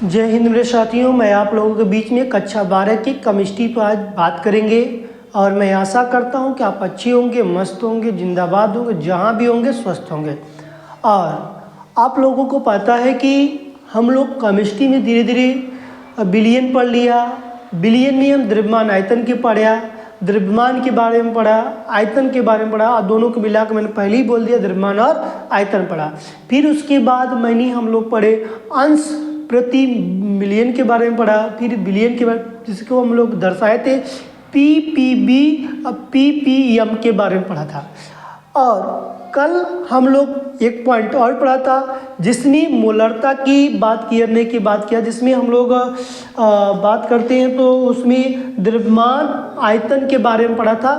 जय हिंद मेरे साथियों, मैं आप लोगों के बीच में कक्षा 12 की केमिस्ट्री पर आज बात करेंगे और मैं आशा करता हूं कि आप अच्छे होंगे, मस्त होंगे, जिंदाबाद होंगे, जहां भी होंगे स्वस्थ होंगे। और आप लोगों को पता है कि हम लोग केमिस्ट्री में धीरे धीरे बिलियन पढ़ लिया। बिलियन में हम द्रव्यमान आयतन के पढ़ा, द्रव्यमान के बारे में पढ़ा, आयतन के बारे में पढ़ा और दोनों को मिलाकर मैंने पहले ही बोल दिया द्रव्यमान और आयतन पढ़ा। फिर उसके बाद मैंने हम लोग पढ़े अंश प्रति मिलियन के बारे में पढ़ा, फिर बिलियन के बारे जिसको हम लोग दर्शाए थे PPB और PPM के बारे में पढ़ा था। और कल हम लोग एक पॉइंट और पढ़ा था जिसमें मोलरता की बात करने की बात किया, जिसमें हम लोग बात करते हैं तो उसमें द्रव्यमान आयतन के बारे में पढ़ा था।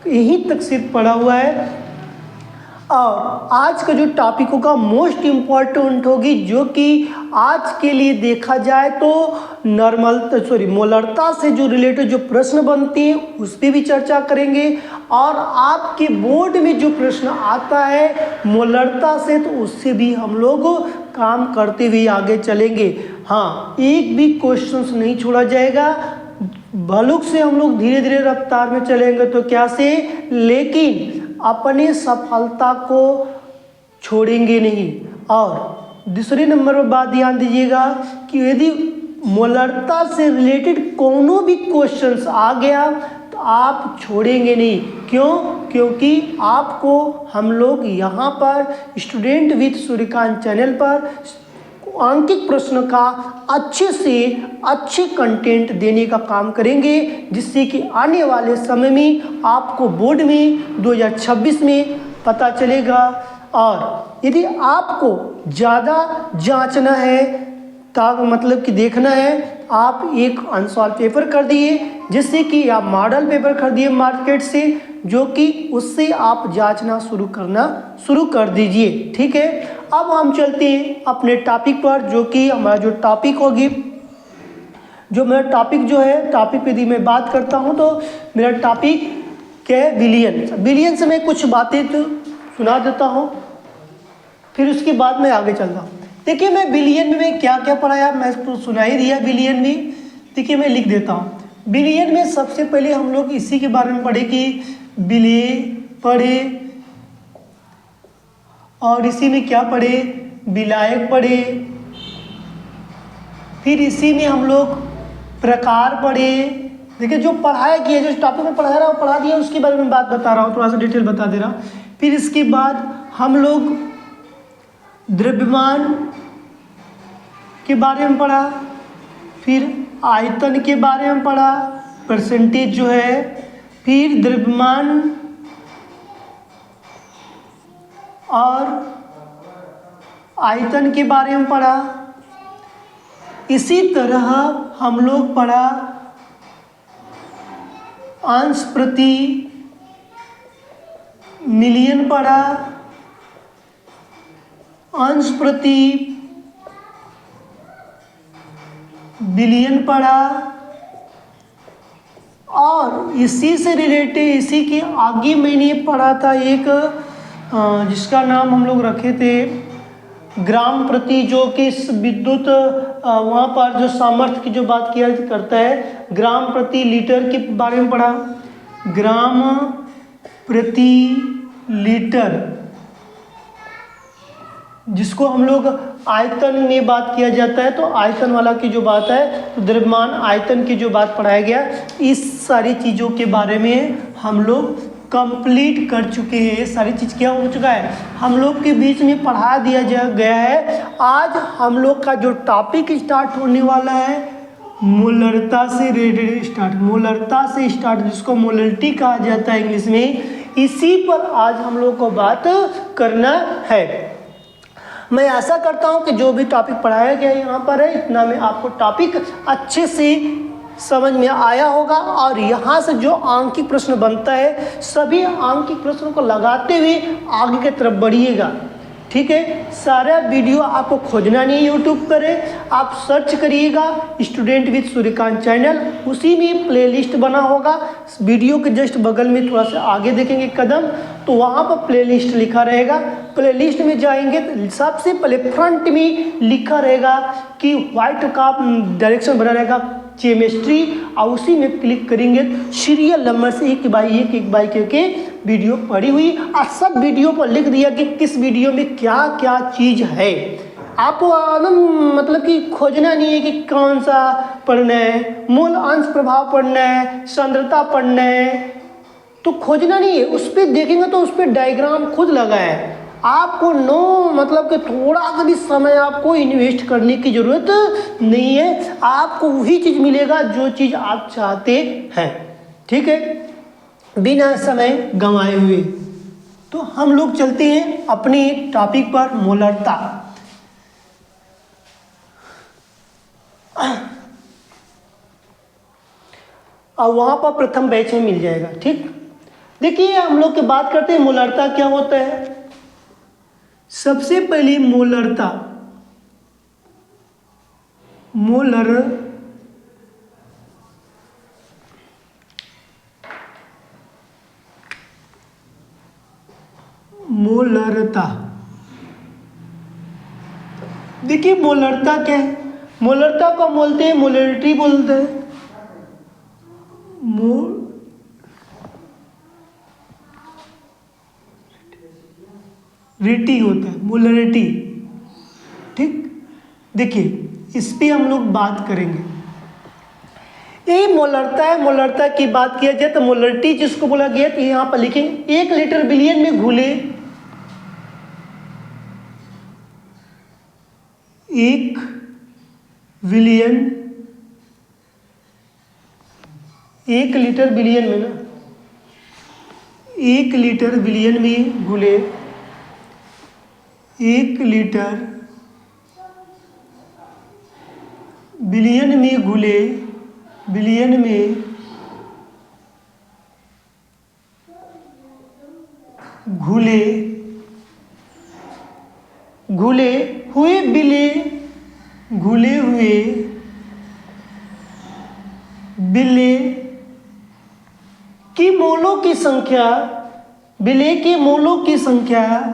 यहीं तक सिर्फ पढ़ा हुआ है। और आज का जो टॉपिक होगा मोस्ट इम्पॉर्टेंट होगी, जो कि आज के लिए देखा जाए तो मोलरता से जो रिलेटेड जो प्रश्न बनते हैं उस पर भी चर्चा करेंगे। और आपके बोर्ड में जो प्रश्न आता है मोलरता से तो उससे भी हम लोग काम करते हुए आगे चलेंगे। हाँ, एक भी क्वेश्चन नहीं छोड़ा जाएगा। भलुक से हम लोग धीरे धीरे रफ्तार में चलेंगे तो क्या से, लेकिन अपने सफलता को छोड़ेंगे नहीं। और दूसरे नंबर पर बात ध्यान दीजिएगा कि यदि मोलरता से रिलेटेड कोनो भी क्वेश्चंस आ गया तो आप छोड़ेंगे नहीं। क्यों? क्योंकि आपको हम लोग यहाँ पर स्टूडेंट विद सूर्यकांत चैनल पर अंकित प्रश्न का अच्छे से अच्छे कंटेंट देने का काम करेंगे, जिससे कि आने वाले समय में आपको बोर्ड में 2026 में पता चलेगा। और यदि आपको ज़्यादा जांचना है मतलब कि देखना है, आप एक अनसॉल्व पेपर कर दिए, जिससे कि आप मॉडल पेपर खरीदिए मार्केट से, जो कि उससे आप जांचना शुरू कर दीजिए। ठीक है, अब हम चलते हैं अपने टॉपिक पर, जो कि हमारा जो टॉपिक होगी, जो मेरा टॉपिक जो है, टॉपिक यदि मैं बात करता हूं तो मेरा टॉपिक क्या है, बिलियन। बिलियन से मैं कुछ बातें तो सुना देता हूं, फिर उसके बाद मैं आगे चलता हूं। देखिए, मैं बिलियन में क्या क्या पढ़ाया, मैं तो सुना ही दिया बिलियन में। देखिए, मैं लिख देता हूं। बिलियन में सबसे पहले हम लोग इसी के बारे में पढ़े कि बिलिये पढ़े, और इसी में क्या पढ़े, विलायक पढ़े। फिर इसी में हम लोग प्रकार पढ़े। देखिए, जो पढ़ाया गया, जो टॉपिक में पढ़ा रहा हूँ पढ़ा दिया, उसके बारे में बात बता रहा हूँ, थोड़ा सा डिटेल बता दे रहा हूँ। फिर इसके बाद हम लोग द्रव्यमान के बारे में पढ़ा, फिर आयतन के बारे में पढ़ा, परसेंटेज जो है, फिर द्रव्यमान और आयतन के बारे में पढ़ा। इसी तरह हम लोग पढ़ा अंश प्रति मिलियन पढ़ा, अंश प्रति बिलियन पढ़ा, और इसी से रिलेटेड इसी के आगे मैंने पढ़ा था एक जिसका नाम हम लोग रखे थे ग्राम प्रति, जो कि विद्युत वहाँ पर जो सामर्थ्य की जो बात किया करता है, ग्राम प्रति लीटर के बारे में पढ़ा। ग्राम प्रति लीटर, जिसको हम लोग आयतन में बात किया जाता है, तो आयतन वाला की जो बात है, तो द्रव्यमान आयतन की जो बात पढ़ाया गया, इस सारी चीज़ों के बारे में हम लोग कंप्लीट कर चुके हैं। सारी चीज़ क्या हो चुका है, हम लोग के बीच में पढ़ा दिया गया है। आज हम लोग का जो टॉपिक स्टार्ट होने वाला है मोलरता से रिलेटेड स्टार्ट, मोलरता से स्टार्ट, जिसको मोलरिटी कहा जाता है इंग्लिश में, इसी पर आज हम लोग को बात करना है। मैं आशा करता हूं कि जो भी टॉपिक पढ़ाया गया यहाँ पर है, इतना में आपको टॉपिक अच्छे से समझ में आया होगा। और यहाँ से जो आंकिक प्रश्न बनता है, सभी आंकिक प्रश्नों को लगाते हुए आगे की तरफ बढ़िएगा। ठीक है, सारा वीडियो आपको खोजना नहीं यूट्यूब पर है, आप सर्च करिएगा स्टूडेंट विद सूर्यकांत चैनल, उसी में प्लेलिस्ट बना होगा। वीडियो के जस्ट बगल में थोड़ा सा आगे देखेंगे कदम, तो वहाँ पर प्लेलिस्ट लिखा रहेगा। प्लेलिस्ट में जाएंगे तो सबसे पहले फ्रंट में लिखा रहेगा कि व्हाइट का डायरेक्शन बना रहेगा केमिस्ट्री, और उसी में क्लिक करेंगे सीरियल नंबर से एक बाई एक वीडियो पड़ी हुई, और सब वीडियो पर लिख दिया कि किस वीडियो में क्या क्या चीज़ है। आपको मतलब कि खोजना नहीं है कि कौन सा पढ़ना है, मूल अंश प्रभाव पढ़ना है, सांद्रता पढ़ना है, तो खोजना नहीं है। उस पर देखेंगे तो उस पर डायग्राम खुद लगा है। आपको मतलब कि थोड़ा सा भी समय आपको इन्वेस्ट करने की ज़रूरत नहीं है, आपको वही चीज़ मिलेगा जो चीज़ आप चाहते हैं। ठीक है, बिना समय गंवाए हुए तो हम लोग चलते हैं अपने टॉपिक पर, मोलरता। और वहाँ पर प्रथम बैच में मिल जाएगा। ठीक, देखिए हम लोग की बात करते हैं मोलरता क्या होता है। सबसे पहली मोलरता, मोलरता, देखिए मोलरता क्या है। मोलरता को बोलते हैं मोलरिटी बोलते हैं, मोलरिटी होता है, मोलरिटी। ठीक, देखिए इस पे हम लोग बात करेंगे। ये मोलरता है, मोलरता की बात किया जाए तो मोलरिटी जिसको बोला गया, तो यहाँ पर लिखेंगे 1 लीटर बिलियन में घुले 1 बिलियन, 1 लीटर बिलियन में ना, 1 लीटर बिलियन में घुले 1 लीटर बिलियन में घुले, बिलियन में घुले घुले हुए बिले, घुले हुए बिले की मोलों की संख्या, बिले के मोलों की संख्या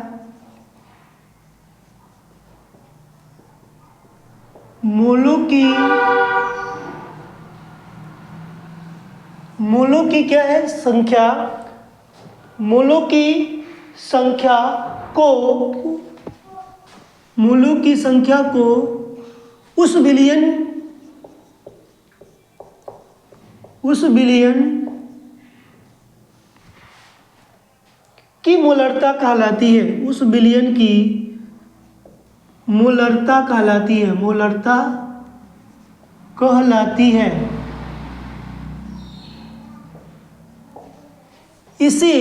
मोलों की क्या है संख्या, मोलों की संख्या को, मोलों की संख्या को उस बिलियन की मोलरता कहलाती है, उस बिलियन की मोलरता कहलाती है, मोलरता कहलाती है। इसे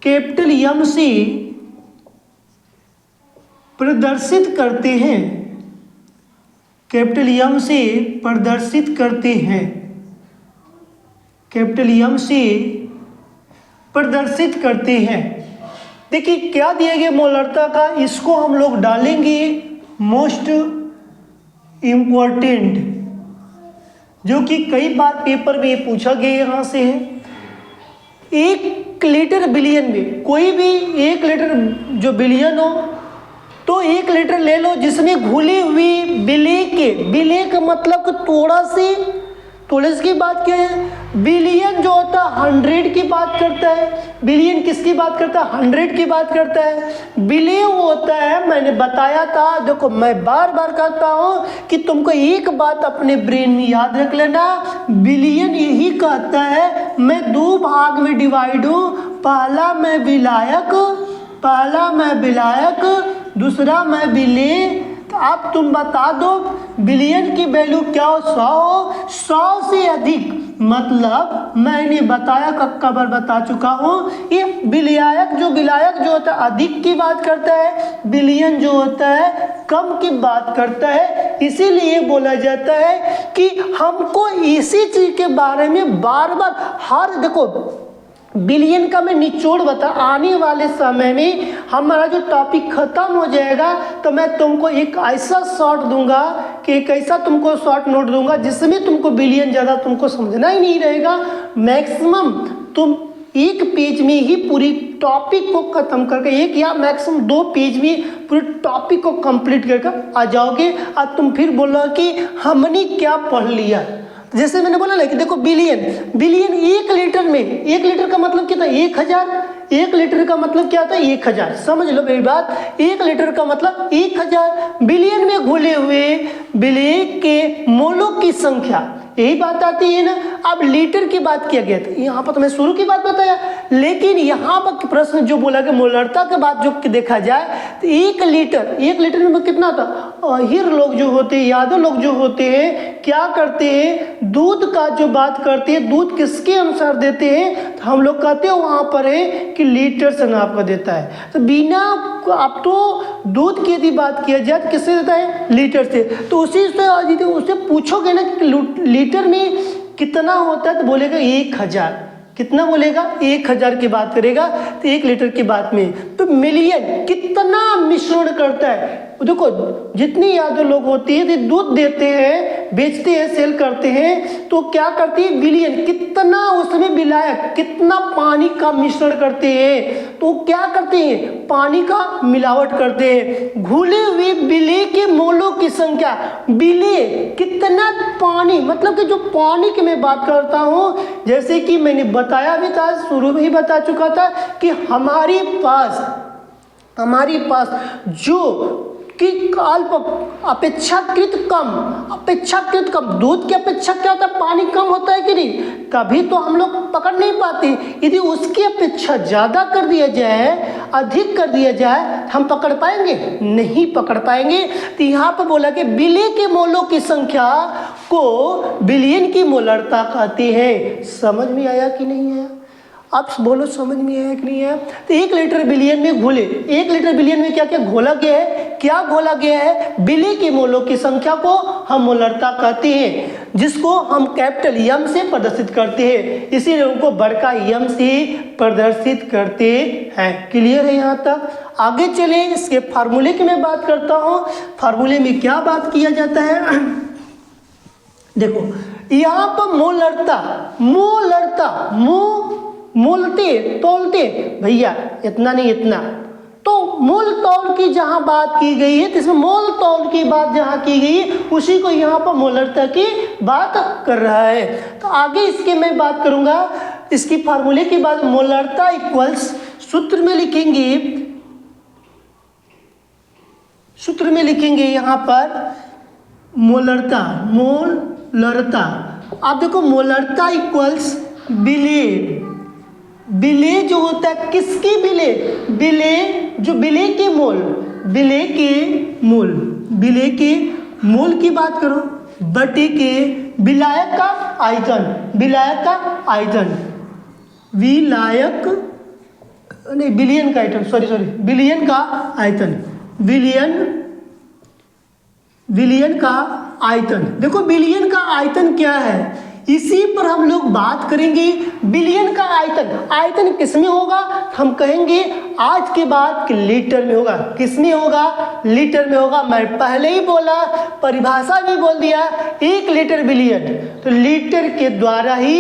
कैपिटल एम से प्रदर्शित करते हैं, कैपिटल एम से प्रदर्शित करते हैं, कैपिटल एम से प्रदर्शित करते हैं। देखिए क्या दिया गया मोलरता का, इसको हम लोग डालेंगे मोस्ट इम्पोर्टेंट, जो कि कई बार पेपर में पूछा गया यहाँ से है। 1 लीटर बिलियन में, कोई भी 1 लीटर जो बिलियन हो तो 1 लीटर ले लो जिसमें घुली हुई बिले का मतलब थोड़े से की बात क्या है। बिलियन जो होता है 100 की बात करता है, बिलियन किसकी बात करता है, 100 की बात करता है। बिले वो होता है, मैंने बताया था, देखो मैं बार बार कहता हूँ कि तुमको एक बात अपने ब्रेन में याद रख लेना, बिलियन यही कहता है मैं 2 भाग में डिवाइड हूँ, पहला मैं विलायक, दूसरा मैं बिले। तो अब तुम बता दो बिलियन की वैल्यू क्या हो, 100 से अधिक, मतलब मैंने बताया कबर बता चुका हूँ। ये विलायक जो होता है अधिक की बात करता है, बिलियन जो होता है कम की बात करता है। इसीलिए बोला जाता है कि हमको इसी चीज के बारे में बार बार देखो बिलियन का मैं निचोड़ बता, आने वाले समय में हमारा जो टॉपिक खत्म हो जाएगा तो मैं तुमको एक ऐसा शॉर्ट दूंगा कि एक ऐसा तुमको शॉर्ट नोट दूंगा जिसमें तुमको बिलियन ज़्यादा तुमको समझना ही नहीं रहेगा। मैक्सिमम तुम एक पेज में ही पूरी टॉपिक को खत्म करके, एक या मैक्सिमम 2 पेज में पूरे टॉपिक को कंप्लीट करके आ जाओगे और तुम फिर बोलो कि हमने क्या पढ़ लिया। जैसे मैंने बोला ना कि देखो बिलियन 1 लीटर में, 1 लीटर का मतलब कितना, 1000। 1 लीटर का मतलब क्या होता है, 1000। समझ लो मेरी बात, 1 लीटर का मतलब 1000। बिलियन में घुले हुए बिलियन के मोलों की संख्या, यही बात आती है ना। अब लीटर की बात किया गया था, यहाँ पर तो मैं शुरू की बात बताया, लेकिन यहाँ पर प्रश्न जो बोला कि मोलरता के बाद जो देखा जाए तो 1 लीटर में कितना था। अहिर लोग जो होते हैं, यादव लोग जो होते हैं, क्या करते हैं, दूध का जो बात करते हैं, दूध किसके अनुसार देते हैं, तो हम लोग कहते हैं वहाँ पर है कि लीटर से नाप कर देता है। तो बिना, अब तो दूध की यदि बात किया जाए तो किससे देता है, लीटर से। तो उसी से यदि उससे पूछोगे ना कि लीटर में कितना होता है तो बोलेगा 1000। कितना बोलेगा, 1000 की बात करेगा तो 1 लीटर की बात में। तो मिलियन कितना मिश्रण करता है। देखो जितनी यादव लोग होती है तो दूध देते हैं, बेचते हैं, सेल करते हैं, तो क्या करती है बिलियन, कितना उसमें विलायक, कितना पानी का मिश्रण करते हैं। तो क्या करते हैं, पानी का मिलावट करते हैं। घुले हुए बिले के मोलों की संख्या, बिले कितना पानी, मतलब कि जो पानी की मैं बात करता हूँ, जैसे कि मैंने बताया भी था, शुरू में ही बता चुका था कि हमारे पास जो कि अपेक्षाकृत कम दूध की अपेक्षा क्या होता है, पानी कम होता है कि नहीं, तभी तो हम लोग पकड़ नहीं पाते। यदि उसकी अपेक्षा ज़्यादा कर दिया जाए, अधिक कर दिया जाए, हम पकड़ पाएंगे, नहीं पकड़ पाएंगे। तो यहाँ पर बोला कि बिले के मोलों की संख्या को बिलियन की मोलरता कहते हैं। समझ में आया कि नहीं आया, आप बोलो समझ में आया कि नहीं आया। तो 1 लीटर बिलियन में घोले, 1 लीटर बिलियन में क्या क्या घोला गया है, क्या घोला गया है, बिले के मोलों की संख्या को हम मोलरता कहते हैं, जिसको हम कैपिटल एम से प्रदर्शित करते हैं, इसीलिए उनको बड़का एम से प्रदर्शित करते हैं। क्लियर है यहाँ तक। आगे चले, इसके फार्मूले की मैं बात करता हूँ। फार्मूले में क्या बात किया जाता है, देखो यहाँ पर मोलरता मोलते तोलते, भैया इतना नहीं इतना, तो मोल तौल की जहाँ बात की गई है, तो इसमें मोल तौल की बात जहाँ की गई है, उसी को यहाँ पर मोलरता की बात कर रहा है। तो आगे इसके मैं बात करूँगा, इसकी फार्मूले की बात। मोलरता इक्वल्स, सूत्र में लिखेंगे यहाँ पर मोलरता। आप देखो मोलरता इक्वल्स बिले जो होता है, किसकी बिले जो बिले के मोल की बात करो, बटे के विलायक का आयतन, बिलियन का आयतन। देखो बिलियन का आयतन क्या है, इसी पर हम लोग बात करेंगे। बिलियन का आयतन किस में होगा, हम कहेंगे आज के बाद कि लीटर में होगा। किस में होगा, लीटर में होगा। मैं पहले ही बोला, परिभाषा भी बोल दिया, 1 लीटर बिलियन, तो लीटर के द्वारा ही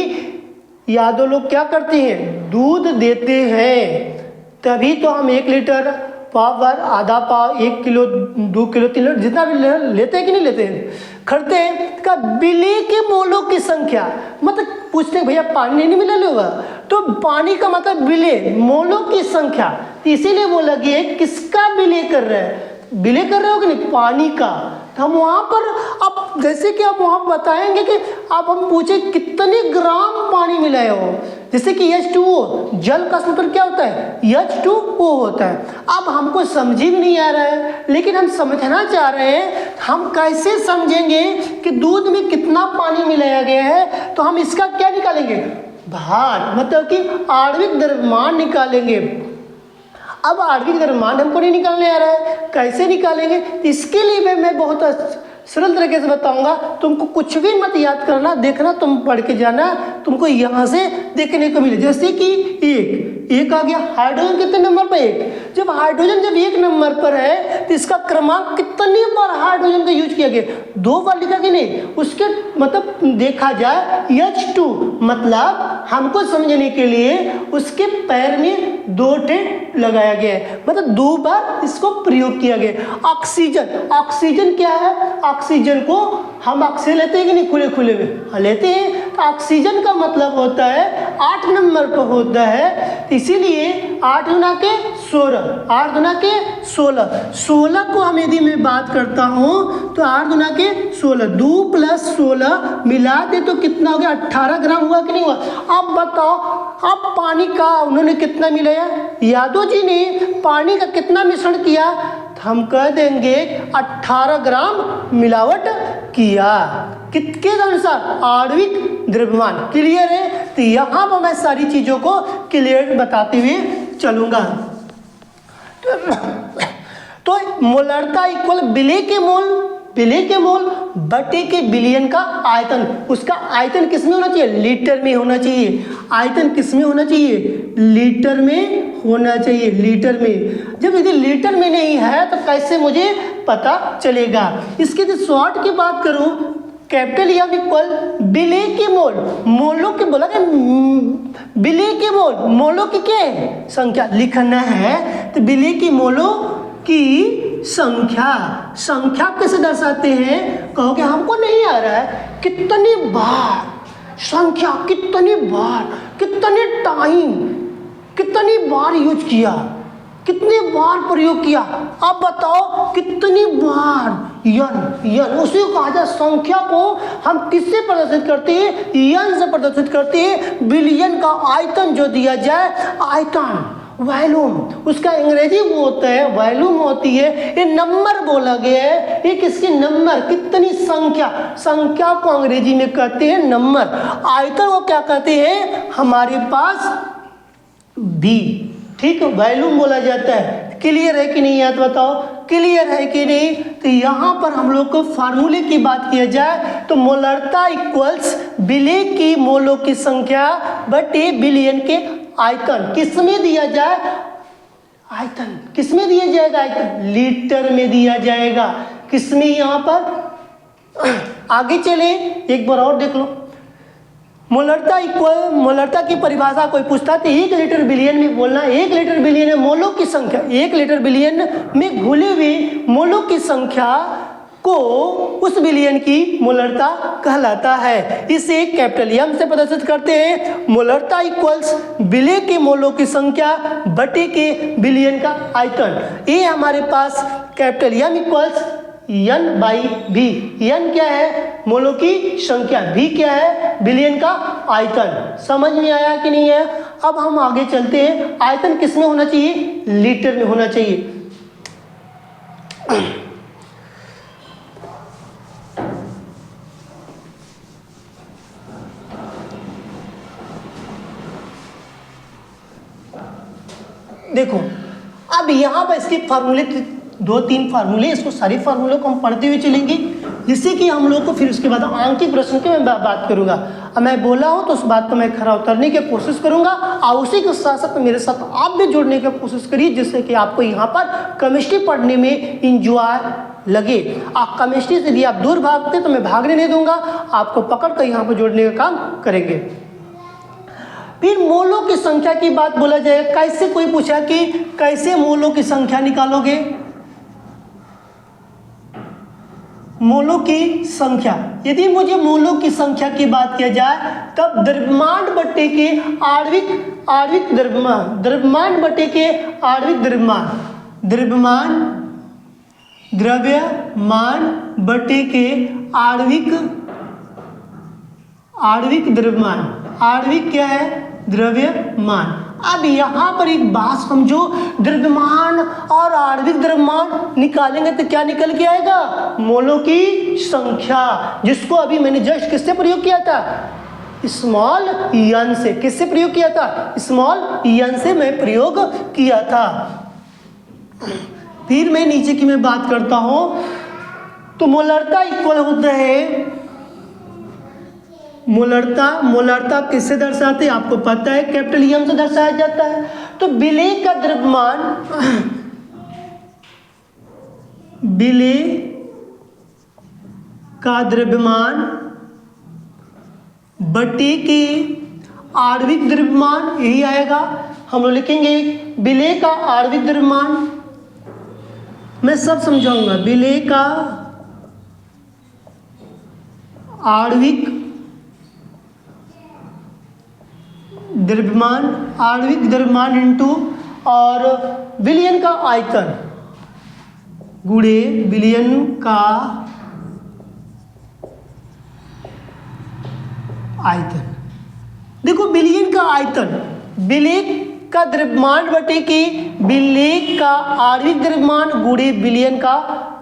यादव लोग क्या करते हैं, दूध देते हैं। तभी तो हम 1 लीटर, पावर, आधा पाव, 1 किलो, 2 किलो, 3 किलो, जितना भी लेते हैं कि नहीं लेते हैं, खरीदते हैं। का बिले के मोलों की संख्या, मतलब पूछते हैं भैया पानी नहीं मिला होगा, तो पानी का मतलब बिले, मोलों की संख्या, इसीलिए बोला गया है किसका बिले कर रहे हैं, बिले कर रहे हो कि नहीं, पानी का। तो हम वहाँ पर, अब जैसे कि आप वहाँ बताएंगे कि आप हम पूछे कितने ग्राम पानी मिलाए हो, जैसे कि H2O, जल का सूत्र क्या होता है, H2O होता है। अब हमको समझ भी नहीं आ रहा है, लेकिन हम समझना चाह रहे हैं, हम कैसे समझेंगे कि दूध में कितना पानी मिलाया गया है। तो हम इसका क्या निकालेंगे, भार, मतलब कि आणविक द्रव्यमान निकालेंगे। अब आणविक द्रव्यमान हमको नहीं निकालने आ रहा है, कैसे निकालेंगे, इसके लिए मैं बहुत सरल तरीके से बताऊंगा, तुमको कुछ भी मत याद करना, देखना तुम पढ़ के जाना, तुमको यहाँ से देखने को मिले। जैसे कि एक आ गया, हाइड्रोजन कितने नंबर पर? एक। जब हाइड्रोजन जब एक नंबर पर है तो इसका क्रमांक कितनी बार हाइड्रोजन का यूज किया गया? 2 बार लिखा कि नहीं? उसके मतलब देखा जाए H2, मतलब हमको समझने के लिए उसके पैर में 2 टेट लगाया गया है, मतलब 2 बार इसको प्रयोग किया गया। ऑक्सीजन क्या है? ऑक्सीजन को हम ऑक्सीजन लेते हैं कि नहीं खुले खुले में? लेते हैं। तो ऑक्सीजन का मतलब होता है 8 नंबर पर होता है, इसीलिए 8 गुना के 16, 8 गुना के 16 को हम यदि मैं बात करता हूँ तो 8 गुना के 16, 2 + 16 मिला दे तो कितना हो गया? 18 ग्राम हुआ कि नहीं हुआ? अब बताओ, अब पानी का उन्होंने कितना मिलाया? यादव जी ने पानी का कितना मिश्रण किया? तो हम कह देंगे 18 ग्राम मिलावट किया। किसके अनुसार? आणविक द्रव्यमान। क्लियर है? तो यहाँ पर मैं सारी चीजों को क्लियर बताते हुए चलूंगा। तो मोलरता इक्वल विलेय के मोल बटे के बिलियन का आयतन। उसका आयतन किस में होना चाहिए? लीटर में होना चाहिए। आयतन किस में होना चाहिए? लीटर में होना चाहिए, लीटर में। जब यदि लीटर में नहीं है तो कैसे मुझे पता चलेगा? इसके जो शॉर्ट की बात करूं, कैपिटल एम इक्वल विलेय के मोल, मोलों के बोला गया, विलेय के मोल, मोलों की क्या संख्या लिखना है? तो विलेय की मोलों की संख्या कैसे दर्शाते हैं? कहोगे हमको नहीं आ रहा है। कितनी बार संख्या, कितनी बार, कितने टाइम, कितनी बार यूज किया, कितनी बार प्रयोग किया? अब बताओ कितनी बार? यन उसी को कहा जाए। संख्या को हम किससे प्रदर्शित करते हैं? यन से प्रदर्शित करते हैं। बिलियन का आयतन जो दिया जाए, आयतन, वॉल्यूम, उसका अंग्रेजी वो होता है वॉल्यूम होती है। ये नंबर बोला गया है, ये किसकी नंबर, कितनी संख्या को अंग्रेजी में कहते हैं नंबर। आयतन को क्या कहते हैं हमारे पास? बी। ठीक है, वॉल्यूम बोला जाता है। क्लियर है कि नहीं? याद बताओ, क्लियर है कि नहीं? तो यहाँ पर हम लोग को फार्मूले की बात किया जाए तो मोलरता इक्वल्स विलेय की मोलों की संख्या बटे बिलियन के आयतन। किस में दिया जाए? आयतन किस में दिया जाएगा? आयतन लीटर में दिया जाएगा। किस में? यहाँ पर आगे चले एक बार और देख लो। मोलरता की परिभाषा कोई पूछता तो 1 लीटर बिलियन में बोलना। 1 लीटर बिलियन में मोलों की संख्या, 1 लीटर बिलियन में घुले हुए मोलों की संख्या को उस बिलियन की मोलरता कहलाता है। इसे कैपिटल एम से प्रदर्शित करते हैं। मोलरता इक्वल्स विलेय के मोलों की संख्या बटे के बिलियन का आयतन। ये हमारे पास capital M equals N/V। N क्या है? मोलों की संख्या। V क्या है? बिलियन का आयतन। समझ में आया कि नहीं है? अब हम आगे चलते हैं। आयतन किस में होना चाहिए? लीटर में होना चाहिए। देखो अब यहाँ पर इसके फार्मूले 2-3 फार्मूले, इसको सारे फार्मूले को हम पढ़ते हुए चलेंगे, जिससे कि हम लोग को फिर उसके बाद आंकिक प्रश्न की मैं बात करूंगा। अब मैं बोला हूँ तो उस बात को मैं खरा उतरने की कोशिश करूंगा और उसी के साथ साथ मेरे साथ आप भी जुड़ने की कोशिश करिए, जिससे कि आपको यहाँ पर केमिस्ट्री पढ़ने में इंजॉय लगे। आप केमिस्ट्री से यदि आप दूर भागते तो मैं भागने नहीं दूंगा, आपको पकड़ कर यहाँ पर जोड़ने का काम करेंगे। फिर मोलों की संख्या की बात बोला जाएगा। कैसे? कोई पूछा कि कैसे मोलों की संख्या निकालोगे? मोलों की संख्या, यदि मुझे मोलों की संख्या की बात किया जाए तब द्रव्यमान बटे के आणविक द्रव्यमान, द्रव्यमान बटे के आणविक द्रव्यमान, द्रव्यमान बटे के आणविक द्रव्यमान। आणविक क्या है? द्रव्यमान। अब यहाँ पर एक बात समझो, द्रव्यमान और आणविक द्रव्यमान निकालेंगे तो क्या निकल के आएगा? मोलों की संख्या, जिसको अभी मैंने जस्ट किससे प्रयोग किया था? स्मॉल n से। किससे प्रयोग किया था? स्मॉल n से मैं प्रयोग किया था। फिर मैं नीचे की मैं बात करता हूँ तो मोलरता इक्वल होता है, मोलरता किससे दर्शाते हैं आपको पता है, कैपिटल एम से दर्शाया जाता है। तो विलेय का द्रव्यमान, विलेय का द्रव्यमान बटे के आणविक द्रव्यमान, यही आएगा। हम लोग लिखेंगे विलेय का आणविक द्रव्यमान, मैं सब समझाऊंगा। विलेय का आणविक द्रव्यमान इंटू और विलयन का आयतन गुणे विलयन का आयतन। देखो विलयन का आयतन, विलेय का द्रव्यमान बटे के विलेय का आणविक द्रव्यमान गुणे विलयन का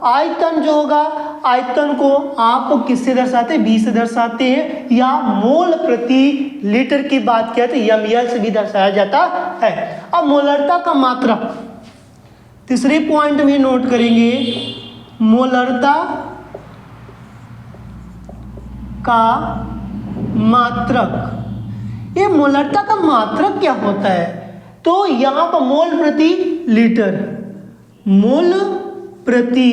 आयतन जो होगा, आयतन को आप किससे दर्शाते हैं, बी से दर्शाते हैं, या मोल प्रति लीटर की बात किया तो ml से भी दर्शाया जाता है। अब मोलरता का मात्रक, तीसरे पॉइंट में नोट करेंगे, मोलरता का मात्रक। ये मोलरता का मात्रक क्या होता है, तो यहाँ पर मोल प्रति लीटर, मोल प्रति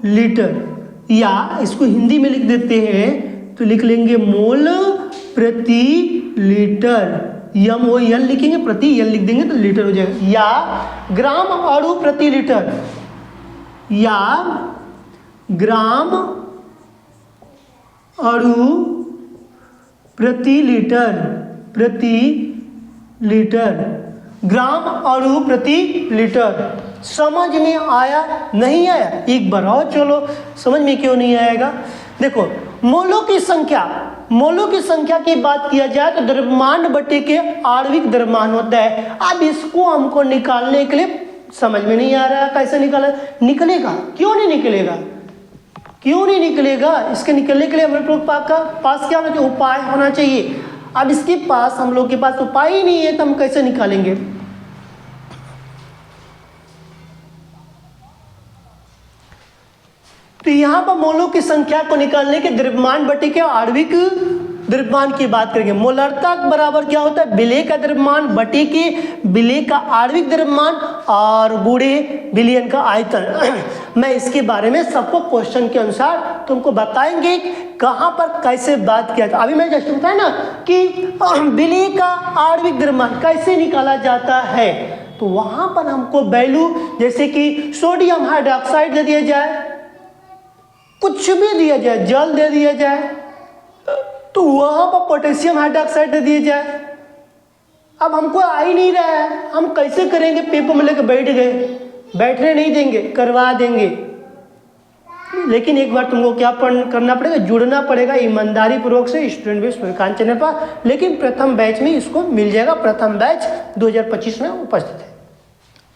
लीटर, या इसको हिंदी में लिख देते हैं तो लिख लेंगे मोल प्रति लीटर, यम ओ एल लिखेंगे, प्रति एल लिख देंगे तो लीटर हो जाएगा, या ग्राम अणु प्रति लीटर, या ग्राम अणु प्रति लीटर, ग्राम अणु प्रति लीटर। समझ में आया नहीं आया, एक बार और चलो, समझ में क्यों नहीं आएगा। देखो मोलों की संख्या की बात किया जाए तो द्रव्यमान बटे के आणविक द्रव्यमान होता है। अब इसको हमको निकालने के लिए समझ में नहीं आ रहा है कैसे निकलेगा, क्यों नहीं निकलेगा, इसके निकलने के लिए हमारे लोग पास क्या होना चाहिए, उपाय होना चाहिए। अब इसके पास, हम लोग के पास उपाय ही नहीं है तो हम कैसे निकालेंगे। तो यहां पर मोलों की संख्या को निकालने के द्रव्यमान बटे के आणविक द्रव्यमान की बात करेंगे। मोलरता बराबर क्या होता है, विलेय का द्रव्यमान बटे के विलेय का आणविक द्रव्यमान और गुणे विलयन का आयतन। मैं इसके बारे में सबको क्वेश्चन के अनुसार तुमको बताएंगे कहां पर कैसे बात किया था। अभी मैं जैसे बताया ना कि विलेय का आणविक द्रव्यमान कैसे निकाला जाता है, तो वहां पर हमको वैल्यू, जैसे कि सोडियम हाइड्रोक्साइड दे दिया जाए, कुछ भी दिया जाए, जल दे दिया जाए, तो वहां पर पोटेशियम हाइड्रोक्साइड दे दिया जाए। अब हमको आ ही नहीं रहा है, हम कैसे करेंगे, पेपर में लेकर बैठ गए, बैठने नहीं देंगे, करवा देंगे। लेकिन एक बार तुमको क्या करना पड़ेगा, जुड़ना पड़ेगा ईमानदारी पूर्वक से स्टूडेंट बेस सूर्यकांत चैनल पर। लेकिन प्रथम बैच में इसको मिल जाएगा, प्रथम बैच 2025 में उपस्थित है,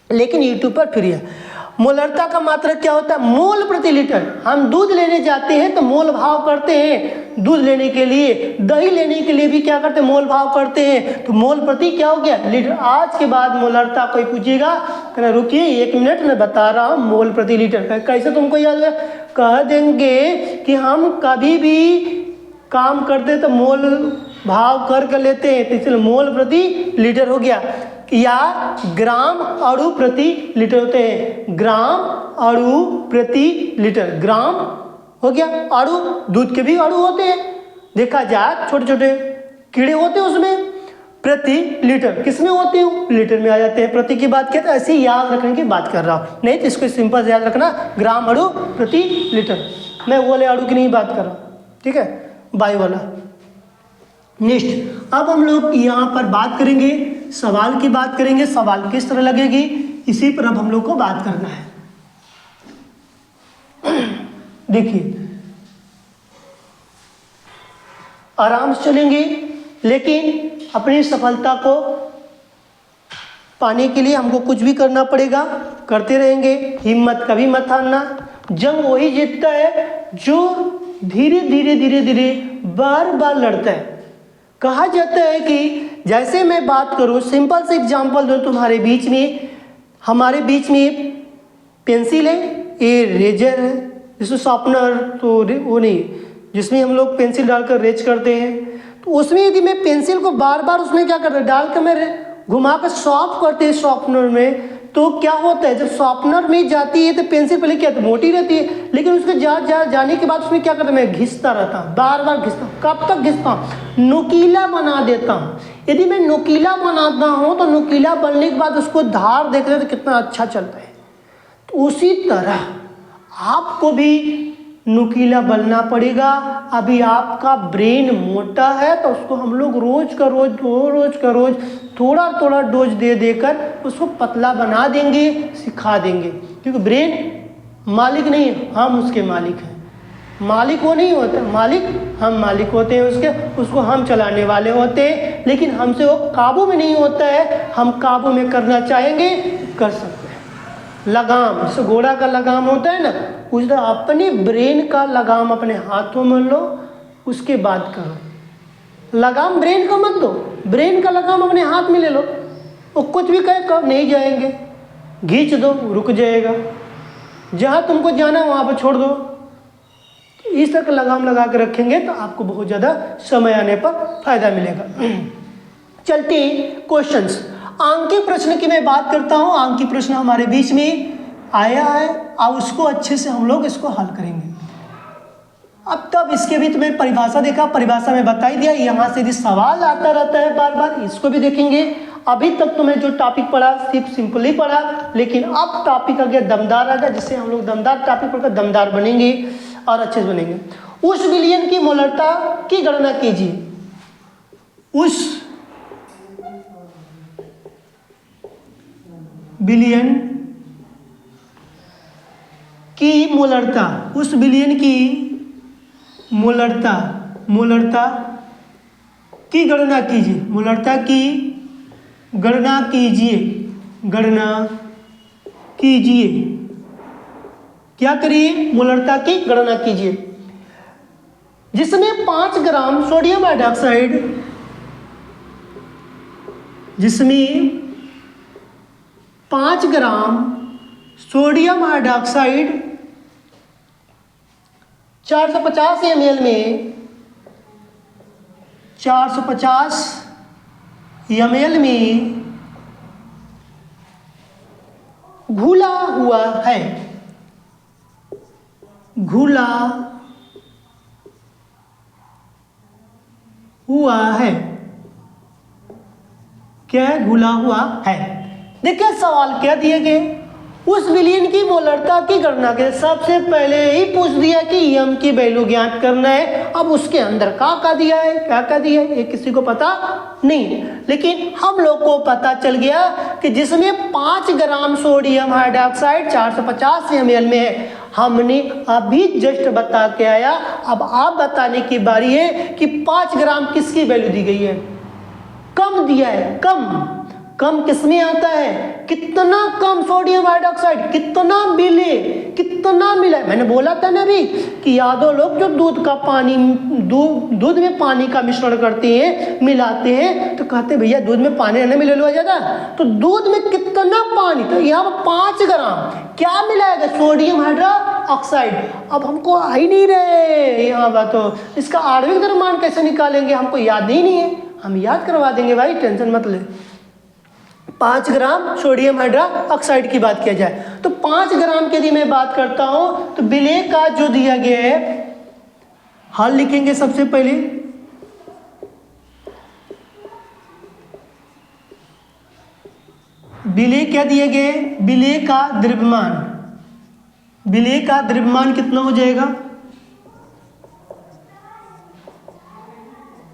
लेकिन यूट्यूब पर फ्री है। मोलरता का मात्रक क्या होता है, मोल प्रति लीटर। हम दूध लेने जाते हैं तो मोल भाव करते हैं, दूध लेने के लिए, दही लेने के लिए भी क्या करते हैं, मोल भाव करते हैं। तो मोल प्रति क्या हो गया, लीटर। आज के बाद मोलरता कोई पूछेगा, कहना रुकिए 1 मिनट मैं बता रहा हूँ, मोल प्रति लीटर कैसे तुमको याद है, कह देंगे कि हम कभी भी काम करते तो मोल भाव कर लेते हैं, तो इसलिए मोल प्रति लीटर हो गया, या ग्राम अणु प्रति लीटर होते हैं, ग्राम अणु प्रति लीटर, ग्राम हो गया। अणु, दूध के भी अणु होते हैं, देखा जाए छोटे छोटे कीड़े होते हैं उसमें। प्रति लीटर किसमें होते हैं, लीटर में आ जाते हैं। प्रति की बात किया तो ऐसे ही याद रखने की बात कर रहा हूँ, नहीं तो इसको सिंपल से याद रखना, ग्राम अणु प्रति लीटर। मैं वो वाले अणु की नहीं बात कर रहा हूँ, ठीक है, वायु वाला। नेक्स्ट, अब हम लोग यहाँ पर बात करेंगे, सवाल की बात करेंगे, सवाल किस तरह लगेगी इसी पर अब हम लोग को बात करना है। देखिए आराम से चलेंगे, लेकिन अपनी सफलता को पाने के लिए हमको कुछ भी करना पड़ेगा, करते रहेंगे, हिम्मत कभी मत हारना। जंग वही जीतता है जो धीरे धीरे धीरे धीरे बार बार लड़ता है। कहा जाता है कि जैसे मैं बात करूं, सिंपल से एग्जांपल दूं तुम्हारे बीच में, हमारे बीच में पेंसिल है, ये रेजर है, जिसमें शॉर्पनर तो वो नहीं, जिसमें हम लोग पेंसिल डालकर रेज करते हैं, तो उसमें यदि मैं पेंसिल को बार बार उसमें क्या करते हैं डाल कर मैं घुमा कर सॉफ्ट करते हैं शॉर्पनर में, तो क्या होता है जब शॉर्पनर में जाती है तो पेंसिल पहले क्या मोटी रहती है, लेकिन उसके जाने के बाद उसमें क्या करता हूँ मैं घिसता रहता हूँ, बार बार घिसता हूँ। कब तक घिसता हूँ? नुकीला बना देता हूँ। यदि मैं नुकीला बनाता हूँ तो नुकीला बनने के बाद उसको धार देखते हैं तो कितना अच्छा चलता है। तो उसी तरह आपको भी नुकीला बनना पड़ेगा। अभी आपका ब्रेन मोटा है तो उसको हम लोग रोज का रोज थोड़ा थोड़ा डोज दे देकर उसको पतला बना देंगे, सिखा देंगे, क्योंकि ब्रेन मालिक नहीं है, हम उसके मालिक हैं। मालिक वो नहीं होता, मालिक हम मालिक होते हैं उसको हम चलाने वाले होते हैं, लेकिन हमसे वो काबू में नहीं होता है। हम काबू में करना चाहेंगे कर सकते हैं। लगाम, जैसे घोड़ा का लगाम होता है ना, उस तरह अपने ब्रेन का लगाम अपने हाथों में लो, उसके बाद करो। लगाम ब्रेन को मत दो, ब्रेन का लगाम अपने हाथ में ले लो। वो कुछ भी कहे कब नहीं जाएंगे, खींच दो रुक जाएगा, जहाँ तुमको जाना है वहाँ पर छोड़ दो। इस तरह का लगाम लगा के रखेंगे तो आपको बहुत ज़्यादा समय आने पर फायदा मिलेगा। चलते क्वेश्चंस, अंकीय प्रश्न की मैं बात करता हूँ। अंकीय प्रश्न हमारे बीच में आया है, अब उसको अच्छे से हम लोग इसको हल करेंगे। अब तब इसके भी तुम्हें परिभाषा देखा, परिभाषा में बता ही दिया। यहाँ से यदि सवाल आता रहता है बार बार, इसको भी देखेंगे। अभी तक तुम्हें जो टॉपिक पढ़ा सिर्फ सिंपल ही पढ़ा, लेकिन अब टॉपिक आ गया दमदार आ गया, जिससे हम लोग दमदार टॉपिक पढ़कर दमदार बनेंगे और अच्छे से बनेंगे। उस विलयन की मोलरता की गणना कीजिए। उस विलयन की मोलरता, उस विलयन की मोलरता की गणना कीजिए। मोलरता की गणना कीजिए। क्या करिए? मोलरता की गणना कीजिए, जिसमें 5 ग्राम सोडियम हाइड्रोक्साइड, जिसमें 5 ग्राम सोडियम हाइड्रोक्साइड 450 ml में 450 ml में घुला हुआ है। घुला हुआ है। क्या है? घुला हुआ है। देखिए सवाल क्या दिए गए, उस विलयन की मोलरता की गणना के सबसे पहले ही पूछ दिया कि यम की वैल्यू ज्ञात करना है। अब उसके अंदर क्या दिया है, क्या दिया है, ये किसी को पता नहीं, लेकिन हम लोग को पता चल गया कि जिसमें 5 ग्राम सोडियम हाइड्रोक्साइड 450 ml में है। हमने अभी जस्ट बता के आया, अब आप बताने की बारी है कि 5 ग्राम किसकी वैल्यू दी गई है। कम दिया है, कम किसमें आता है, कितना कम सोडियम हाइड्रोक्साइड, कितना मिला है। मैंने बोला था ना अभी कि यादव लोग जो दूध में पानी का मिश्रण करते हैं, मिलाते हैं, तो कहते भैया दूध में पानी रहने में ले लो ज़्यादा, तो दूध में कितना पानी, तो यहाँ पर 5 ग्राम क्या मिलाएगा, सोडियम हाइड्रोक्साइड। अब हमको आ ही नहीं रहे यहाँ बात, तो इसका आणविक द्रव्यमान कैसे निकालेंगे, हमको याद ही नहीं है, हम याद करवा देंगे भाई, टेंशन मत ले। 5 ग्राम सोडियम हाइड्रोक्साइड की बात किया जाए तो 5 ग्राम की यदि मैं बात करता हूं तो विलेय का जो दिया गया है, हल लिखेंगे सबसे पहले। विलेय क्या दिया गया है, विलेय का द्रव्यमान कितना हो जाएगा,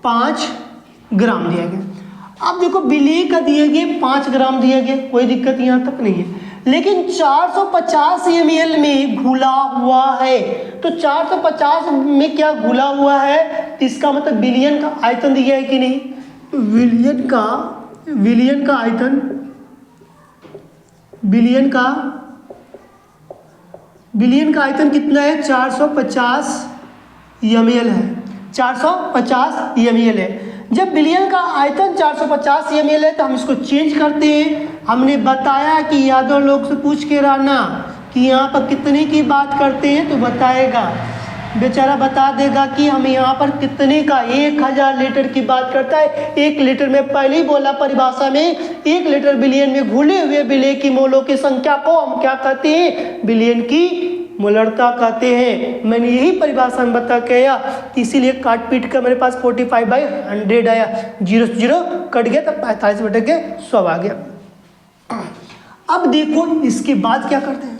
5 ग्राम दिया गया। अब देखो विलेय का दिया गया 5 ग्राम दिया गया, कोई दिक्कत यहाँ तक नहीं है, लेकिन 450 ml में घुला हुआ है, तो 450 में क्या घुला हुआ है, तो इसका मतलब विलयन का आयतन दिया है कि नहीं, विलयन का आयतन कितना है, 450 ml है, 450 ml है। जब विलयन का आयतन 450 ml है तो हम इसको चेंज करते हैं। हमने बताया कि यादव लोग से पूछ के रहना कि यहाँ पर कितने की बात करते हैं, तो बताएगा, बेचारा बता देगा कि हम यहाँ पर कितने का 1000 लीटर की बात करता है। 1 लीटर में पहले ही बोला परिभाषा में, 1 लीटर बिलियन में घुले हुए विलय की मोलों की संख्या को हम क्या कहते हैं, बिलियन की मोलरता कहते हैं। मैंने यही परिभाषा में बता के आया, इसीलिए काट पीट कर मेरे पास 45/100 आया, 0 से 0 कट गया, तब 45/100 आ गया। अब देखो इसके बाद क्या करते हैं,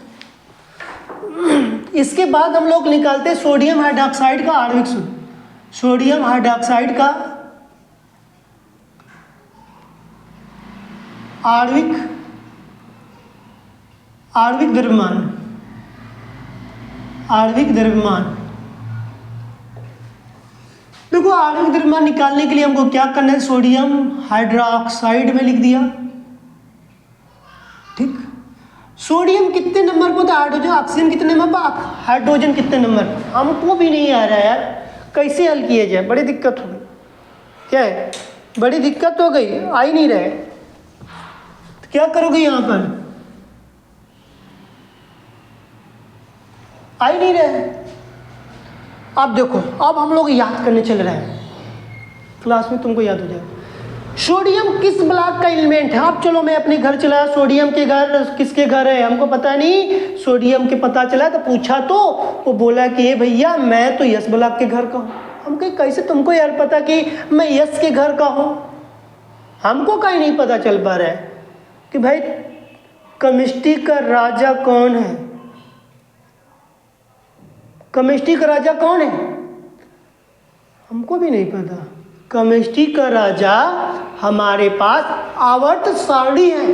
इसके बाद हम लोग निकालते हैं सोडियम हाइड्रोक्साइड का आणविक सूत्र। सोडियम हाइड्रोक्साइड का आणविक द्रव्यमान, आणविक द्रव्यमान। देखो आणविक द्रव्यमान निकालने के लिए हमको क्या करना है, सोडियम हाइड्रोक्साइड में लिख दिया, ठीक। सोडियम कितने नंबर पर होता है, हाइड्रोजन, ऑक्सीजन कितने नंबर पर, हाइड्रोजन कितने नंबर, हमको भी नहीं आ रहा है यार, कैसे हल किया जाए, बड़ी दिक्कत हो गई। क्या है, बड़ी दिक्कत हो गई, आ ही नहीं रहे, तो क्या करोगे, यहाँ पर आ ही नहीं रहे। अब देखो, अब हम लोग याद करने चल रहे हैं, क्लास में तुमको याद हो जाएगा। सोडियम किस ब्लॉक का एलिमेंट है। अब चलो मैं अपने घर चला, सोडियम के घर किसके घर है हमको पता नहीं, सोडियम के पता चला तो पूछा, तो वो बोला कि ये भैया मैं तो यस ब्लॉक के घर का हूँ। हम कहे कैसे तुमको यार पता कि मैं यस के घर का हूँ, हमको कहीं नहीं पता चल पा रहा है कि भाई केमिस्ट्री का राजा कौन है, केमिस्ट्री का राजा कौन है, हमको भी नहीं पता। केमिस्ट्री का राजा हमारे पास आवर्त सारणी है,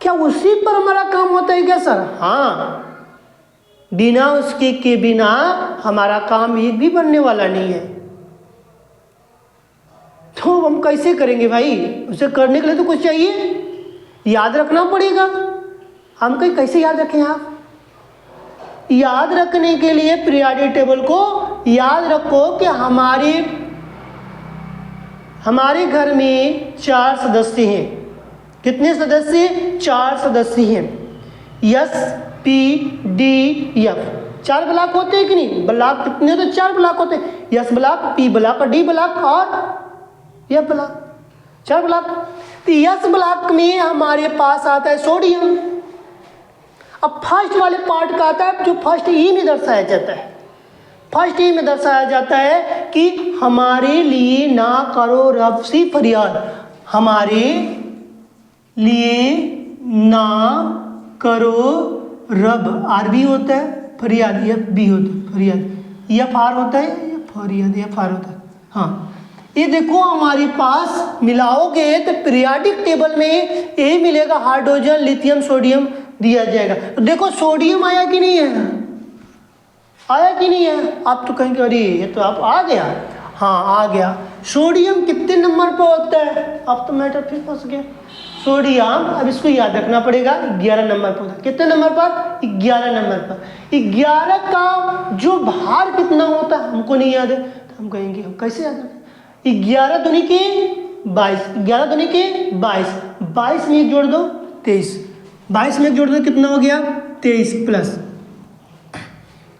क्या उसी पर हमारा काम होता है क्या सर? हाँ, बिना उसके के बिना हमारा काम एक भी बनने वाला नहीं है। तो हम कैसे करेंगे भाई, उसे करने के लिए तो कुछ चाहिए, याद रखना पड़ेगा। हम कहीं कैसे याद रखें आप, याद रखने के लिए पीरियोडिक टेबल को याद रखो कि हमारे घर में 4 सदस्य हैं। कितने सदस्य? 4 सदस्य हैं। Yes, P, D, F. 4 block होते हैं कि नहीं? ब्लॉक कितने होते? 4 ब्लॉक होते हैं। Yes block, P block, D block और एफ ब्लॉक, 4 ब्लॉक। तो यस ब्लॉक में हमारे पास आता है सोडियम। अब फर्स्ट वाले पार्ट का आता है जो फर्स्ट ई में दर्शाया जाता है। फर्स्ट ई में दर्शाया जाता है कि हमारे लिए ना करो रब सी फरियाद, हमारे लिए ना करो रब, आर बी होता है, फरियाद एफ बी होता है, फरियाद एफ आर होता है, फरियाद एफ आर होता है। हाँ, ये देखो हमारे पास मिलाओगे तो पीरियोडिक टेबल में ए मिलेगा, हाइड्रोजन, लिथियम, सोडियम दिया जाएगा। तो देखो सोडियम आया कि नहीं है, आया कि नहीं है? आप तो कहेंगे अरे ये तो आप आ गया। हाँ आ गया। सोडियम कितने नंबर पर होता है? अब तो मैटर फिर फंस गया। सोडियम, अब इसको याद रखना पड़ेगा, 11 नंबर पर होता है। कितने नंबर पर? 11 नंबर पर। 11 का जो भार कितना होता है हमको नहीं याद है, तो हम कहेंगे हम कैसे याद रखें? 11 दूनी के 22, 11 दूनी के 22, 22 में 1 जोड़ दो 23, 22 में 1 जोड़ दो कितना हो गया? 23 प्लस।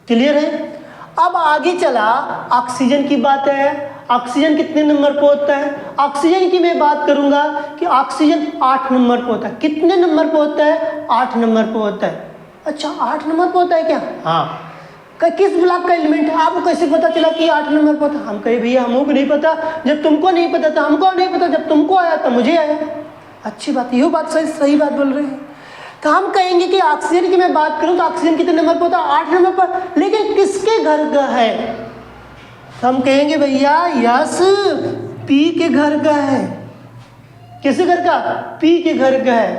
क्लियर है? अब आगे चला, ऑक्सीजन की बात है। ऑक्सीजन कितने नंबर पर होता है? ऑक्सीजन की मैं बात करूंगा कि ऑक्सीजन 8 नंबर पर होता है। कितने नंबर पर होता है? 8 नंबर पर होता है। अच्छा 8 नंबर पर होता है क्या? हाँ। किस ब्लॉक का एलिमेंट है? आपको कैसे पता चला कि 8 नंबर पर होता है? हम कहे भैया हमको नहीं पता, जब तुमको नहीं पता था हमको नहीं पता, जब तुमको आया तो मुझे आया। अच्छी बात, यही बात सही बात बोल रहे हैं। तो हम कहेंगे कि ऑक्सीजन की मैं बात करूं तो ऑक्सीजन कितने नंबर पर होता है? 8 नंबर पर। लेकिन किसके घर का है? तो हम कहेंगे भैया यस पी के घर का है। किसके घर का? पी के घर का है।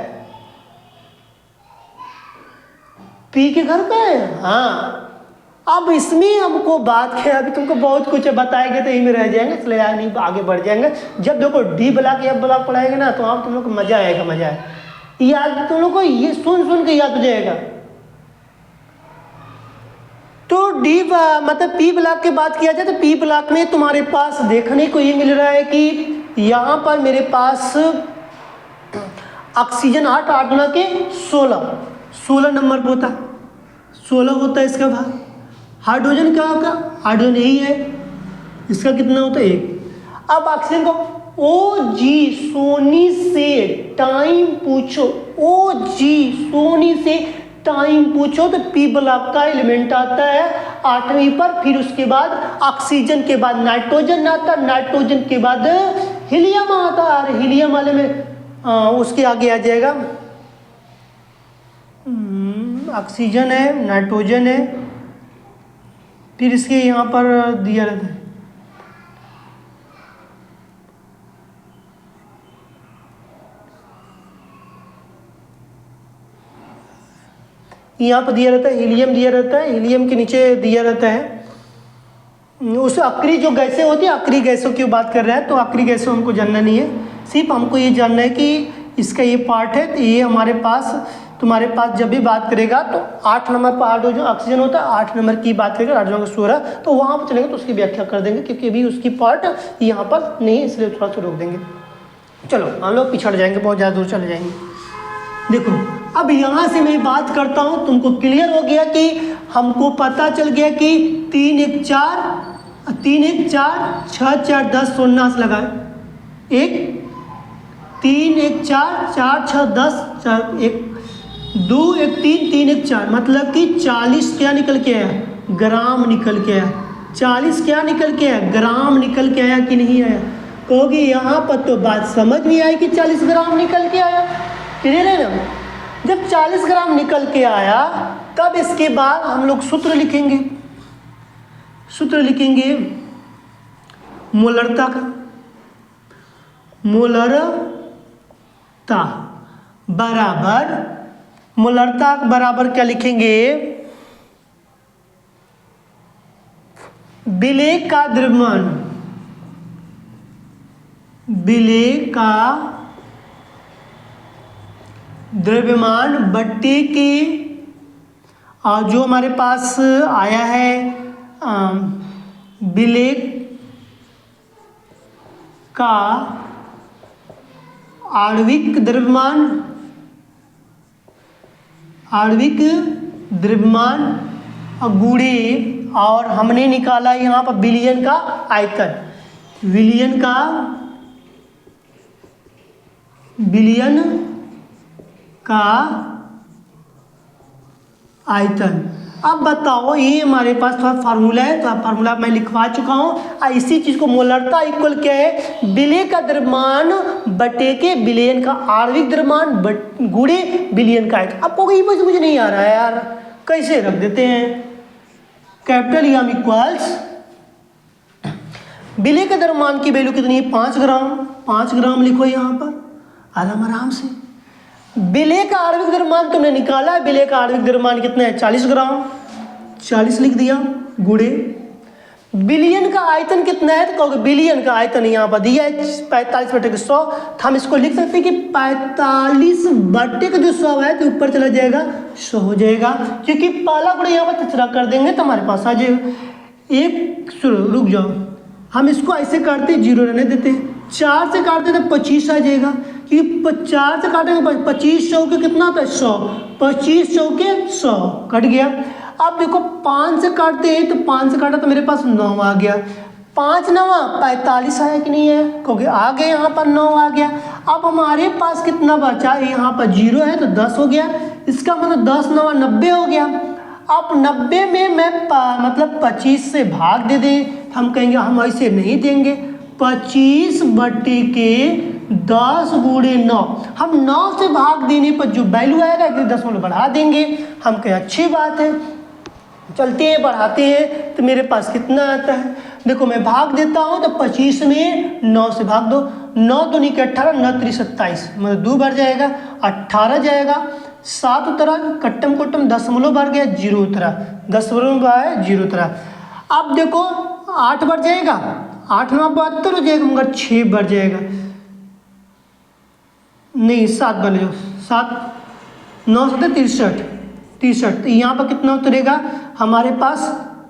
पी के घर का है। हाँ, अब इसमें हमको बात है, अभी तुमको बहुत कुछ बताएंगे तो यही में रह जाएंगे, इसलिए नहीं आगे बढ़ जाएंगे। जब देखो डी ब्लॉक एफ ब्लॉक पढ़ाएंगे ना तो आप तुम लोग को मजा आएगा, मजा आएगा, याद तुम लोग को ये सुन के याद हो जाएगा। तो डी मतलब पी ब्लॉक की बात किया जाए तो पी ब्लॉक में तुम्हारे पास देखने को ये मिल रहा है कि यहाँ पर मेरे पास ऑक्सीजन 8, 8 गुना के 16, 16 नंबर पर होता है, 16 होता है इसका भाग। हाइड्रोजन क्या होगा, हाइड्रोजन यही है, इसका कितना होता है 1। अब ऑक्सीजन को ओ जी सोनी से टाइम पूछो, ओ जी सोनी से टाइम पूछो तो पी ब्लॉक का एलिमेंट आता है 8वीं पर। फिर उसके बाद ऑक्सीजन के बाद नाइट्रोजन आता, नाइट्रोजन के बाद हीलियम आता, और हीलियम वाले में उसके आगे आ जाएगा ऑक्सीजन है, नाइट्रोजन है, फिर इसके यहाँ पर दिया रहता है यहाँ पर दिया रहता है हीलियम, दिया रहता है हीलियम के नीचे दिया रहता है उस अक्री जो गैसें होती है, अक्री गैसों की बात कर रहा है, तो अक्री गैसों हमको जानना नहीं है, सिर्फ हमको ये जानना है कि इसका ये पार्ट है। तो ये हमारे पास, तुम्हारे पास जब भी बात करेगा तो 8 नंबर पर हाइड्रोजन ऑक्सीजन होता है, 8 नंबर की बात करेगा हाइड्रोजन का 16, तो वहाँ पर चलेंगे तो उसकी व्याख्या कर देंगे, क्योंकि अभी उसकी पार्ट यहाँ पर नहीं है, इसलिए थोड़ा सा रोक देंगे। चलो हम लोग पिछड़ जाएंगे, बहुत ज़्यादा दूर चले जाएंगे। देखो अब यहाँ से मैं बात करता हूँ, तुमको क्लियर हो गया कि हमको पता चल गया कि 3 1 4 6 4 10 16 से लगाए 1 3 1 4 4 6 10 4 1 2 1 3 3 1 4, मतलब कि 40 क्या निकल के आया, ग्राम निकल के आया। 40 क्या निकल के आया, ग्राम निकल के आया कि नहीं आया। कहोगे यहाँ पर तो बात समझ नहीं आई कि 40 ग्राम निकल के आया, क्लियर है ना। जब 40 ग्राम निकल के आया तब इसके बाद हम लोग सूत्र लिखेंगे, सूत्र लिखेंगे मोलरता का, मोलरता बराबर, मोलरता बराबर क्या लिखेंगे, विलेय का द्रव्यमान, विलेय का द्रव्यमान बट्टे के जो हमारे पास आया है विलेय का आणविक द्रव्यमान, आणविक द्रव्यमान गुणे, और हमने निकाला यहाँ पर विलयन का आयतन, विलयन का, विलयन का आयतन। अब बताओ, ये हमारे पास थोड़ा फार्मूला है, तो फार्मूला मैं लिखवा चुका हूँ। इसी चीज़ को मोलरता इक्वल क्या है, विलेय का द्रव्यमान बटे के विलयन का आणविक द्रव्यमान गुणे विलयन का आयतन। आपको ये मुझे नहीं आ रहा है यार, कैसे रख देते हैं, कैपिटल एम इक्वल्स विलेय का द्रव्यमान की वैल्यू कितनी है 5 ग्राम, 5 ग्राम लिखो यहाँ पर आराम से। विलेय का आणविक द्रव्यमान तुमने निकाला है, विलेय का आणविक द्रव्यमान कितना है 40 ग्राम, 40 लिख दिया, गुणे विलयन का आयतन कितना है, तो कहोगे विलयन का आयतन यहाँ पर दिया है 45 बटे के 100, तो हम इसको लिख सकते हैं कि 45 बटे का जो 100 है तो ऊपर चला जाएगा 100 हो जाएगा, क्योंकि पहला गुणा यहाँ पर तीसरा कर देंगे तो हमारे पास आ जाएगा। एक रुक जाओ, हम इसको ऐसे काटते 0 रहने देते, 4 से काटते तो 25 आ जाएगा, क्योंकि 4 से काटेंगे 25 चौके कितना होता है 100, 25 चौके 100 कट गया। अब देखो 5 से काटते हैं, तो 5 से काटा तो मेरे पास 9 आ गया, 5 9 45 आया कि नहीं है, क्योंकि आ गया यहाँ पर 9 आ गया। अब हमारे पास कितना बचा, यहाँ पर 0 है तो 10 हो गया, इसका मतलब 10 9 90 हो गया। अब 90 में मैं मतलब 25 से भाग दे दें, हम कहेंगे हम ऐसे नहीं देंगे, 25 बटे के 10 गुणे 9, हम 9 से भाग देने पर जो वैल्यू आएगा 10 बढ़ा देंगे, हम कहें अच्छी बात है, चलते हैं बढ़ाते हैं। तो मेरे पास कितना आता है, देखो मैं भाग देता हूँ, तो 25 में 9 से भाग दो, 9 दूनी के 18, 9 3 27, मतलब 2 बढ़ जाएगा, 18 जाएगा, 7 उतरा, कट्टम कोट्टम दशमलव बढ़ गया, 0 उतरा, दशमलव बढ़ा 0 उतरा। अब देखो 8 बढ़ जाएगा, 8 9 72 हो जाएगा, मगर 6 बढ़ जाएगा, नहीं 7 बढ़ जाओ, 7 9 63, तो यहाँ पर कितना उतरेगा हमारे पास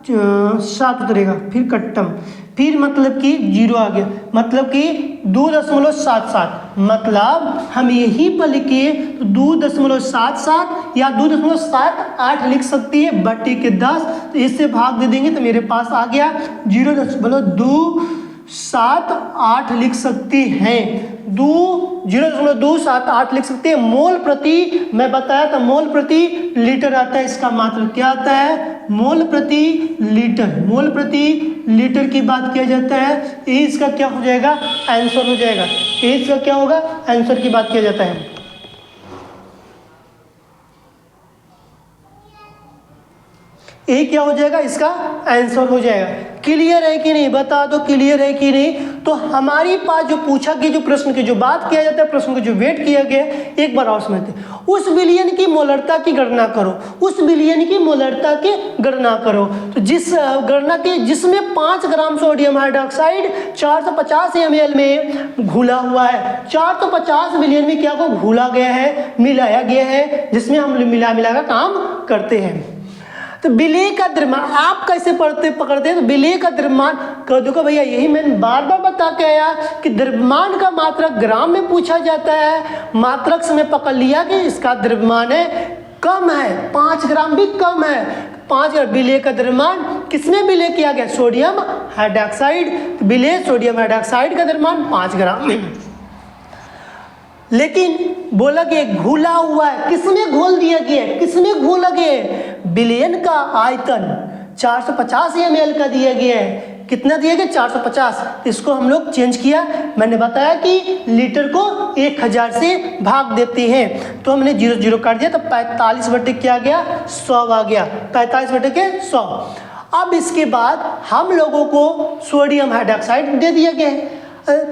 7 उतरेगा, फिर कट्टम, फिर मतलब कि 0 आ गया, मतलब कि 2.77, मतलब हम यहीं पर लिखिए तो 2.77 या 2.78 लिख सकती है बटे के 10, तो इससे भाग दे देंगे तो मेरे पास आ गया 0.278 लिख सकती हैं। 0.278 लिख सकते हैं। मोल प्रति, मैं बताया था मोल प्रति लीटर आता है, इसका मात्रक क्या आता है? मोल प्रति लीटर। मोल प्रति लीटर की बात किया जाता है, ये इसका क्या हो जाएगा? आंसर हो जाएगा। ये इसका क्या होगा? आंसर की बात किया जाता है। ये क्या हो जाएगा? इसका आंसर हो जाएगा। क्लियर है कि नहीं? बता दो क्लियर है कि नहीं। तो हमारी पास जो पूछा गया, जो प्रश्न की जो बात किया जाता है, प्रश्न को जो वेट किया गया, एक बार और समझते हैं। उस विलयन की मोलरता की गणना करो। उस विलयन की मोलरता की गणना करो। तो जिस गणना की जिसमें 5 ग्राम सोडियम हाइड्रोक्साइड 450 ml में घुला हुआ है। 450 विलयन में क्या को घुला गया है, मिलाया गया है, जिसमें हम मिला का काम करते हैं। तो विलेय का द्रव्यमान आप कैसे पकड़ते हैं? तो विलेय का द्रव्यमान कर दो भैया, यही मैंने बार बार बता के आया कि द्रव्यमान का मात्रक ग्राम में पूछा जाता है। मात्रक से मैं पकड़ लिया कि इसका द्रव्यमान है कम है, 5 ग्राम भी कम है। 5 ग्राम विलेय का द्रव्यमान किसमें विलेय किया गया? Sodium hydroxide. विलेय सोडियम हाइड्रोक्साइड का द्रव्यमान 5 ग्राम। लेकिन बोला कि घुला हुआ है, किसमें घोल दिया गया है? किसमें घोला गया है? विलयन का आयतन 450 ml का दिया गया है। कितना दिया गया? 450। इसको हम लोग चेंज किया। मैंने बताया कि लीटर को 1000 से भाग देते हैं, तो हमने 0 काट दिया, तो 45 बटे क्या गया? 100 आ गया। 45 बटे के 100। अब इसके बाद हम लोगों को सोडियम हाइड्रोक्साइड दे दिया गया है,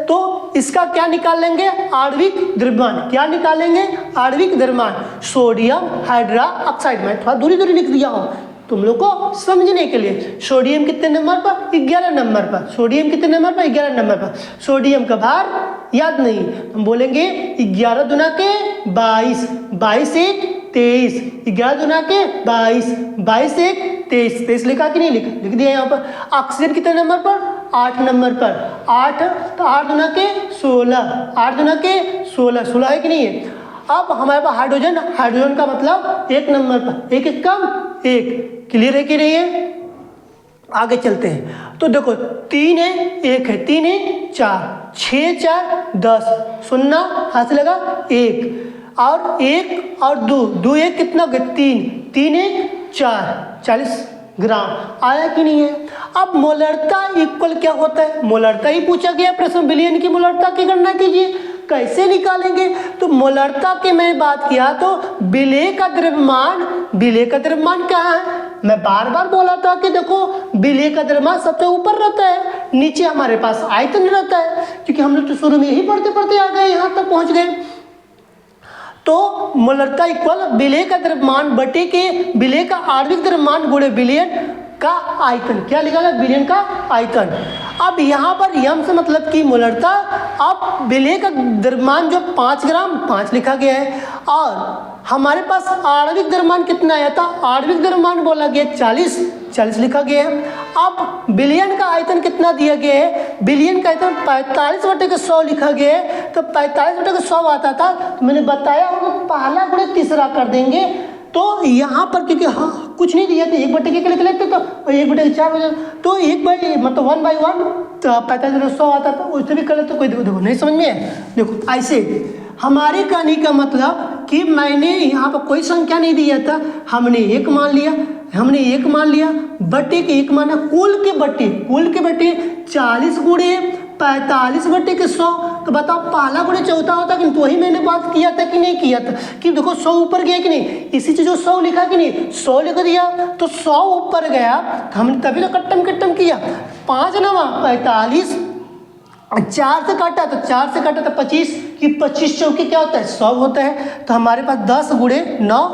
तो इसका क्या निकाल लेंगे? आणविक द्रव्यमान। क्या निकालेंगे? आणविक द्रव्यमान सोडियम हाइड्रोक्साइड। मैं थोड़ा दूरी लिख दिया हूं तुम लोग को समझने के लिए। सोडियम कितने नंबर पर? 11 नंबर पर। सोडियम कितने नंबर पर? 11 नंबर पर। सोडियम का भार याद नहीं, हम बोलेंगे 11 दुना के 22, 22 एक 23, 11 दुना के 22, 22 एक 23, 23 लिखा कि नहीं लिखा? लिख दिया यहाँ पर। ऑक्सीजन कितने नंबर पर? 8 नंबर पर। 8, तो 8 दुना के 16, 8 दुना के 16, 16 है कि नहीं है? अब हमारे पास हाइड्रोजन, हाइड्रोजन का मतलब 1 नंबर पर। एक कम 1। क्लियर है कि नहीं है? आगे चलते हैं। तो देखो 3 है 1 है, 3 है 4, 6 4 10, 0 हाथ से लगा 1 और 1 और 2 1 कितना हो गया? 3, 3 1 4, 40 ग्राम आया कि नहीं है? अब मोलरता इक्वल क्या होता है? मोलरता ही पूछा गया प्रश्न। विलयन की मोलरता की गणना कीजिए। कैसे निकालेंगे? तो मोलरता की मैं बात किया तो विलेय का द्रव्यमान, विलेय का द्रव्यमान कहाँ है? मैं बार बार बोला था कि देखो विलेय का द्रव्यमान सबसे ऊपर रहता है, नीचे हमारे पास आयतन रहता है, क्योंकि हम लोग तो शुरू में यही पढ़ते पढ़ते आ गए, यहाँ तक पहुँच गए। तो मोलरता इक्वल विलेय का द्रव्यमान बटे के विलेय का आणविक द्रव्यमान गुणे विलयन का आयतन। क्या लिखा है? विलयन का आयतन। अब यहाँ पर यम से मतलब कि मोलरता। अब विलेय का द्रव्यमान जो 5 ग्राम 5 लिखा गया है, और हमारे पास आणविक द्रव्यमान कितना आया था? आणविक द्रव्यमान बोला गया 40 लिखा गया है। अब विलयन का आयतन कितना दिया गया है? विलयन का आयतन 45 बटे के 100 लिखा गया है। तो 45 बटे के 100 आता था, तो मैंने बताया होगा पहला गुणे तीसरा कर देंगे। तो यहाँ पर क्योंकि हाँ कुछ नहीं दिया था, 1 बटे के लिख लेते तो 1 बटे 4 हो जाता, तो 1/, मतलब 1/1 तो 45 बटे 100 आता था, उससे भी कर लेते। कोई देखो नहीं समझ में है? देखो ऐसे हमारे कहने का मतलब कि मैंने यहाँ पर कोई संख्या नहीं दिया था, हमने 1 मान लिया, हमने 1 मान लिया, बटे के 1 माना, कुल के बटे 40 गुणे 45 बटे के 100। तो बताओ पहला गुणे चौथा होता कि नहीं? तो वही मैंने बात किया था कि नहीं किया था कि देखो 100 ऊपर गया कि नहीं, इसी से जो 100 लिखा कि नहीं, 100 लिख दिया तो 100 ऊपर गया, तो हमने तभी तो कट्टम किया। 5 9 45, 4 से काटा तो 4 से काटा तो 25, कि 25 चौके क्या होता है? 100 होता है। तो हमारे पास 10 गुणे 9,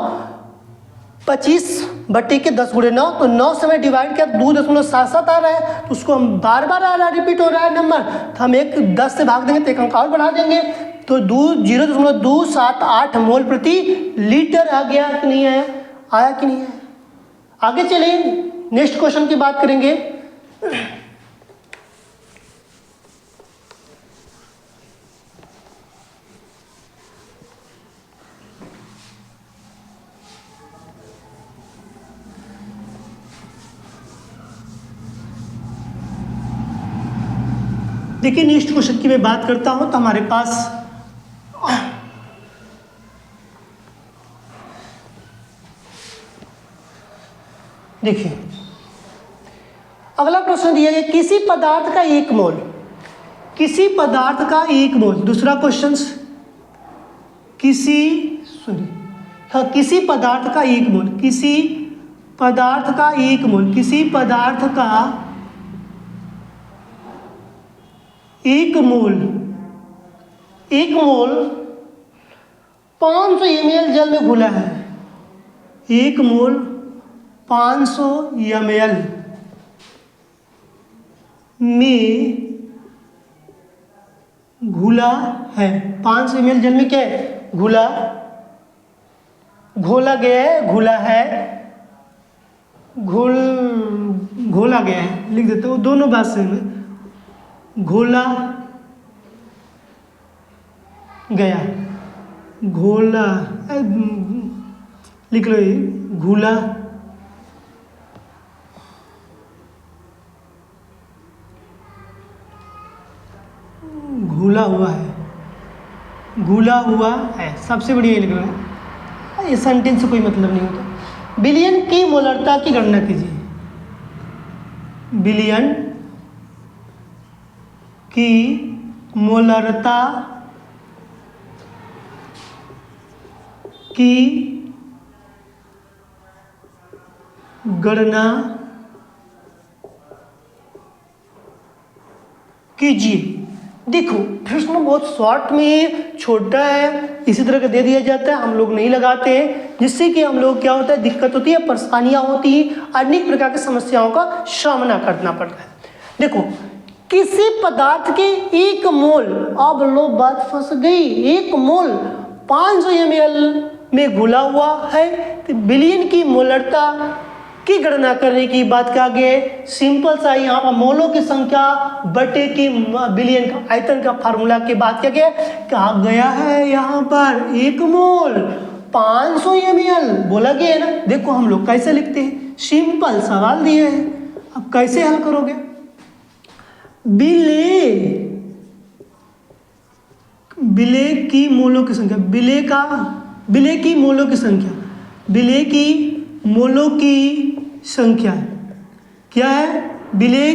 25 बटे के 10 गुणे 9, तो 9 से मैं डिवाइड किया 2.77 आ रहा है, तो उसको हम बार बार आ रहा है, रिपीट हो रहा है नंबर, तो हम 10 से भाग देंगे तो 1 अंक और बढ़ा देंगे, तो 0.278 मोल प्रति लीटर आ गया कि नहीं आया? आया कि नहीं आया? आगे चलें, नेक्स्ट क्वेश्चन की बात करेंगे। देखिए नेक्स्ट क्वेश्चन की मैं बात करता हूं तो हमारे पास देखिए अगला प्रश्न दिया गया किसी पदार्थ का एक मोल, किसी पदार्थ का एक मोल। दूसरा क्वेश्चन किसी पदार्थ का एक मोल, किसी पदार्थ का एक मोल, किसी पदार्थ का एक मोल, एक मोल 500 ml जल में घुला है, एक मोल 500 ml में घुला है। 500 ml जल में क्या है? घुला, घोला गया है, घुला है, घोला गया है, लिख देता हूँ, दोनों बात सेम है। घोला गया, घोला लिख लो, ये घुला घुला हुआ है, घुला हुआ है, सबसे बढ़िया ये लिख लो है। ये सेंटेंस से कोई मतलब नहीं होता। बिलियन की मोलरता की गणना कीजिए, बिलियन की मोलरता की गणना कीजिए। देखो प्रश्न बहुत शॉर्ट में छोटा है, इसी तरह का दे दिया जाता है, हम लोग नहीं लगाते हैं, जिससे कि हम लोग क्या होता है, दिक्कत होती है, परेशानियां होती हैं, अनेक प्रकार की समस्याओं का सामना करना पड़ता है। देखो किसी पदार्थ के एक मोल, अब लो बात फंस गई, एक मोल 500 ml में घुला हुआ है, तो बिलियन की मोलरता की गणना करने की बात कहा गया है। सिंपल सा यहाँ पर मोलों की संख्या बटे की बिलियन का आयतन का फार्मूला की बात किया गया, कहा गया है यहाँ पर एक मोल 500 ml बोला गया है ना। देखो हम लोग कैसे लिखते हैं, सिंपल सवाल दिए हैं, अब कैसे हल करोगे। बिले की मोलों की संख्या, बिले की मोलों की संख्या, बिले की मोलों की संख्या क्या है, बिले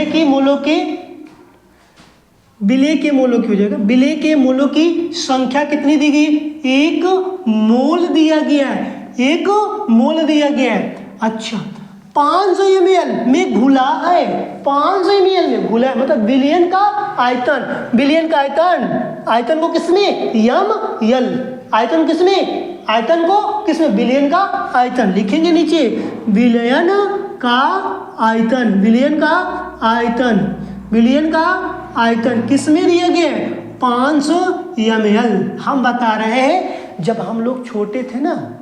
के मोलों की हो जाएगा, बिले के मोलों की संख्या कितनी दी गई, एक मोल दिया गया है, एक मोल दिया गया है। अच्छा 500 ml में घुला है, 500 ml में घुला है, मतलब बिलियन का आयतन, बिलियन का आयतन, आयतन को किसमें, ml, आयतन किसमें, आयतन को किसमें, बिलियन का आयतन लिखेंगे नीचे, बिलियन का आयतन, बिलियन का आयतन, बिलियन का आयतन किसमें दिया गया है, 500 ml। हम बता रहे हैं जब हम लोग छोटे थे ना,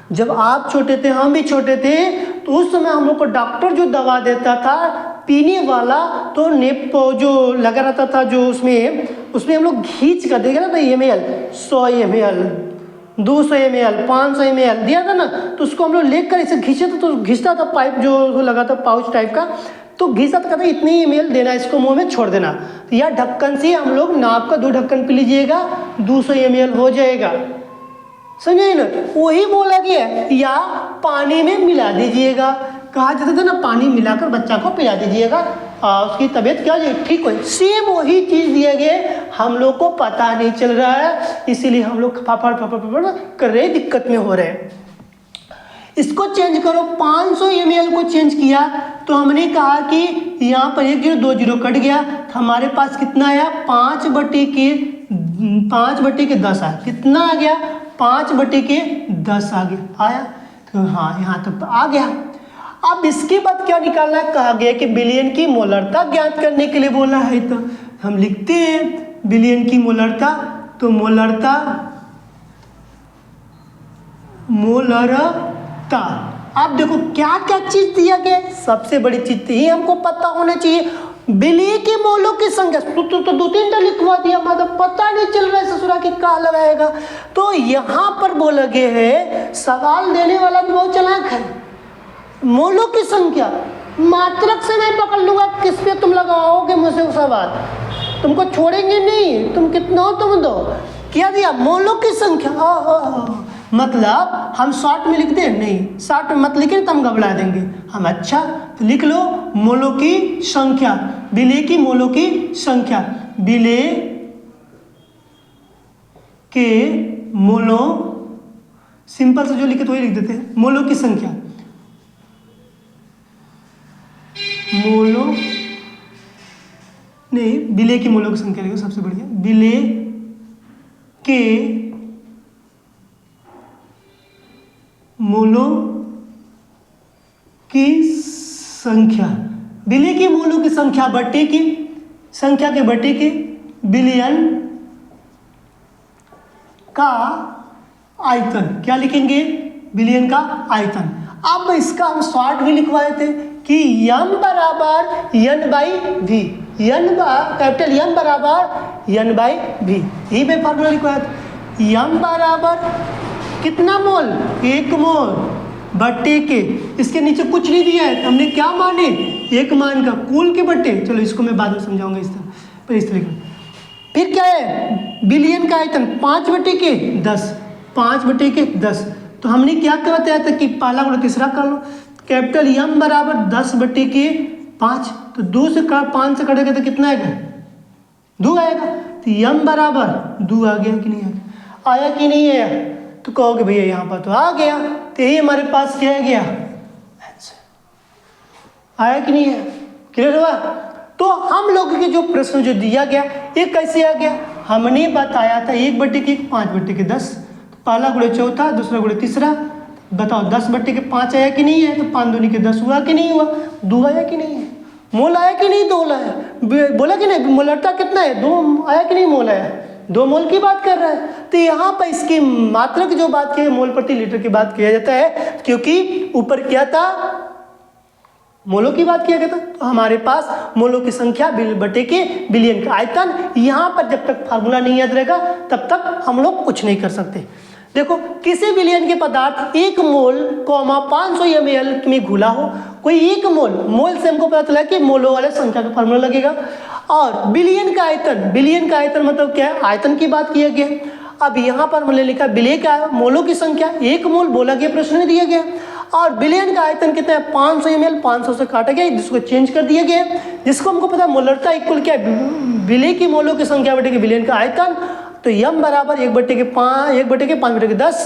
जब आप छोटे थे, हम भी छोटे थे, तो उस समय हम लोग को डॉक्टर जो दवा देता था पीने वाला, तो नेपो जो लगा रहता था, जो उसमें हम लोग घींच कर देगा ना, तो ml 100 ml 200 ml 500 ml दिया था ना, तो उसको हम लोग लेकर इसे खींचे तो घिसता था, पाइप जो लगा था पाउच टाइप का, तो घिसा तो कहता इतनी ml देना, इसको मुंह में छोड़ देना, तो या ढक्कन से हम लोग नाप का 2 ढक्कन पी लीजिएगा, 200 ml हो जाएगा, समझे ना। वही बोला गया, या पानी में मिला दीजिएगा, कहा जाता था ना, पानी मिलाकर बच्चा को पिला दीजिएगा, उसकी तबीयत क्या हो ठीक हो। सेम वही चीज़ दिया गया, हम लोग को पता नहीं चल रहा है, इसीलिए हम लोग फाफड़ कर रहे, दिक्कत में हो रहे हैं। इसको चेंज करो, 500 ml को चेंज किया तो हमने कहा कि यहाँ पर 1 0 2 0 कट गया, तो हमारे पास कितना आया, 5 बटे के 10 आया, कितना आ गया, 5 बटे के 10 आया, तो हाँ यहाँ तक तो आ गया। अब इसके बाद क्या निकालना है, कहा गया कि बिलियन की मोलरता ज्ञात करने के लिए बोला है, तो हम लिखते हैं बिलियन की मोलरता, तो मोलरता अब देखो क्या क्या चीज दिया गया, सबसे बड़ी चीज ही हमको पता होना चाहिए, बिलियन की मोलों की संख्या, तो 2-3 लिखवा दिया, मतलब पता नहीं चल रहा है ससुरा की कहाँ लगाएगा। तो यहाँ पर बोला गया है, सवाल देने वाला भी बहुत चालाक है, मोलों की संख्या, मात्रक से मैं पकड़ लूँगा, किस पे तुम लगाओगे मुझसे सवाल, तुमको छोड़ेंगे नहीं, तुम कितना हो तुम दो। क्या दिया? मोलों की संख्या। मतलब हम शॉर्ट में लिख दें? नहीं, शॉर्ट में मत लिखें तो हम घबरा देंगे हम। अच्छा तो लिख लो मोलों की संख्या, विलेय की मोलों की संख्या, विलेय के मोलों, सिंपल से जो लिखे तो वही लिख देते हैं, मोलों की संख्या, मोलों नहीं, विलेय की मोलों की संख्या लिखो सबसे बढ़िया, विलेय के मोलों की संख्या, विलेय की मोलों की संख्या बटे की संख्या के बटे के विलयन का आयतन। क्या लिखेंगे? विलयन का आयतन। अब इसका हम शॉर्ट भी लिखवाए थे कि m बराबर n by V, capital M बराबर n बाई वी, यही मैं फॉर्मूला लिखवाया था। m बराबर कितना मोल? 1 मोल बट्टे के, इसके नीचे कुछ नहीं दिया है, हमने क्या माने? एक मान का कुल के बट्टे। चलो इसको मैं बाद में समझाऊंगा इस तरह, पर इस तरीके। फिर क्या है? विलयन का आयतन 5 बटे के 10, 5 बटे के 10। तो हमने क्या बताया था कि पहला गुणा तीसरा कर लो। कैपिटल M बराबर 10 बटे के 5, तो 2 से 5 से कटेगा तो कितना आएगा? 2 आएगा। तो M बराबर 2 आ गया कि नहीं आया? आया कि नहीं आया? तो कहोगे भैया यहाँ पर तो आ गया, तो ये हमारे पास क्या गया? आया कि नहीं है? क्लियर हुआ? तो हम लोग के जो प्रश्न जो दिया गया ये कैसे आ गया? हमने बताया था 1 बटे के 5 बटे के 10, तो पहला गुणे चौथा, दूसरा गुणे तीसरा। बताओ 10 बटे के 5 आया कि नहीं है? तो 5 दूनी के 10 हुआ कि नहीं हुआ? 2 आया कि नहीं है? मोल आया कि नहीं? 2 आया, बोला कि नहीं? मोलरता कितना है? 2 आया कि नहीं? मोल आया, 2 मोल की बात कर रहा है। तो यहाँ पर इसकी मात्रक जो बात की मोल प्रति लीटर की बात किया जाता है, क्योंकि ऊपर क्या था? मोलों की बात किया गया था। तो हमारे पास मोलों की संख्या बटे के विलयन का आयतन। यहाँ पर जब तक फार्मूला नहीं याद रहेगा तब तक हम लोग कुछ नहीं कर सकते। देखो, किसी विलयन के पदार्थ 1 मोल 500 ml में घुला हो, कोई 1 मोल से हमको पता चला कि मोलों वाले संख्या का फार्मूला लगेगा। और विलयन का आयतन मतलब क्या है? आयतन की बात किया गया। अब यहाँ पर हमने लिखा विलय का मोलों की संख्या, 1 मोल बोला गया, प्रश्न में दिया गया। और विलयन का आयतन कितना है? 500 ml, 500 से काटा गया, जिसको चेंज कर दिया गया, जिसको हमको पता मोलरता इक्वल क्या है? विलय की मोलों की संख्या बटे के विलयन का आयतन। तो m बराबर 1 बटे के 5 बटे के 10,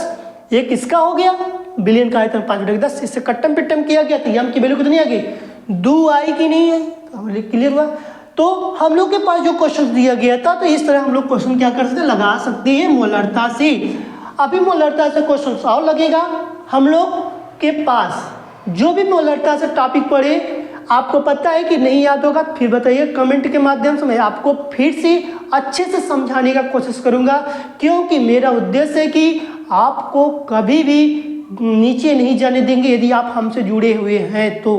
एक इसका हो गया, विलयन का आयतन 5 बटे के 10, इससे कट्टम पिट्टम किया गया तो m की वैल्यू कितनी आ गई? 2 आई कि नहीं आई? तो हमें क्लियर हुआ। तो हम लोग के पास जो क्वेश्चन दिया गया था, तो इस तरह हम लोग क्वेश्चन क्या कर सकते हैं? लगा सकते हैं मोलरता से। अभी मोलरता से क्वेश्चन और लगेगा। हम लोग के पास जो भी मोलरता से टॉपिक पढ़े, आपको पता है कि नहीं याद होगा, फिर बताइए कमेंट के माध्यम से। मैं आपको फिर से अच्छे से समझाने का कोशिश करूंगा, क्योंकि मेरा उद्देश्य है कि आपको कभी भी नीचे नहीं जाने देंगे यदि आप हमसे जुड़े हुए हैं। तो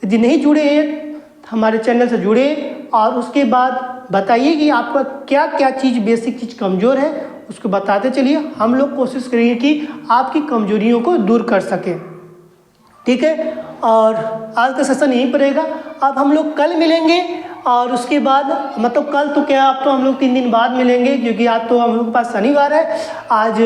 यदि नहीं जुड़े हैं हमारे चैनल से जुड़े, और उसके बाद बताइए कि आपका क्या क्या चीज़ बेसिक चीज़ कमज़ोर है, उसको बताते चलिए। हम लोग कोशिश करेंगे कि आपकी कमजोरियों को दूर कर सकें। ठीक है, और आज का सेशन यहीं पर रहेगा। अब हम लोग कल मिलेंगे, और उसके बाद मतलब कल तो क्या, अब तो हम लोग 3 दिन बाद मिलेंगे, क्योंकि आज तो हम लोग के पास शनिवार है। आज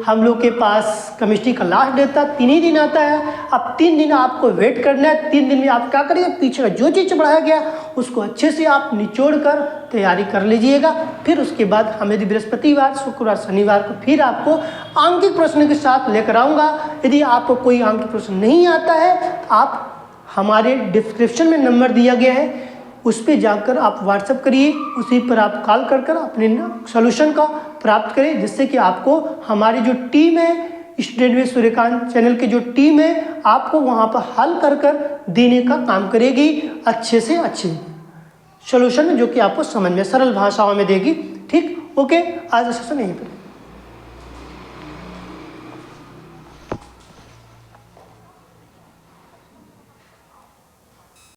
हम लोग के पास केमिस्ट्री का लास्ट डे था, 3 ही दिन आता है। अब 3 दिन आपको वेट करना है। 3 दिन में आप क्या करिए? पीछे का जो चीज़ पढ़ाया गया उसको अच्छे से आप निचोड़ कर तैयारी कर लीजिएगा। फिर उसके बाद हम यदि बृहस्पतिवार, शुक्रवार, शनिवार को फिर आपको आंकिक प्रश्न के साथ लेकर आऊँगा। यदि आपको कोई आंकिक प्रश्न नहीं आता है तो आप हमारे डिस्क्रिप्शन में नंबर दिया गया है, उस पर जाकर आप व्हाट्सएप करिए, उसी पर आप कॉल कर अपने सॉल्यूशन का प्राप्त करें, जिससे कि आपको हमारी जो टीम है स्टूडेंट विद सूर्यकांत चैनल की जो टीम है आपको वहाँ पर हल कर देने का काम करेगी, अच्छे से अच्छे सॉल्यूशन जो कि आपको समझ में सरल भाषाओं में देगी। ठीक, ओके, आज का सेशन यहीं पर।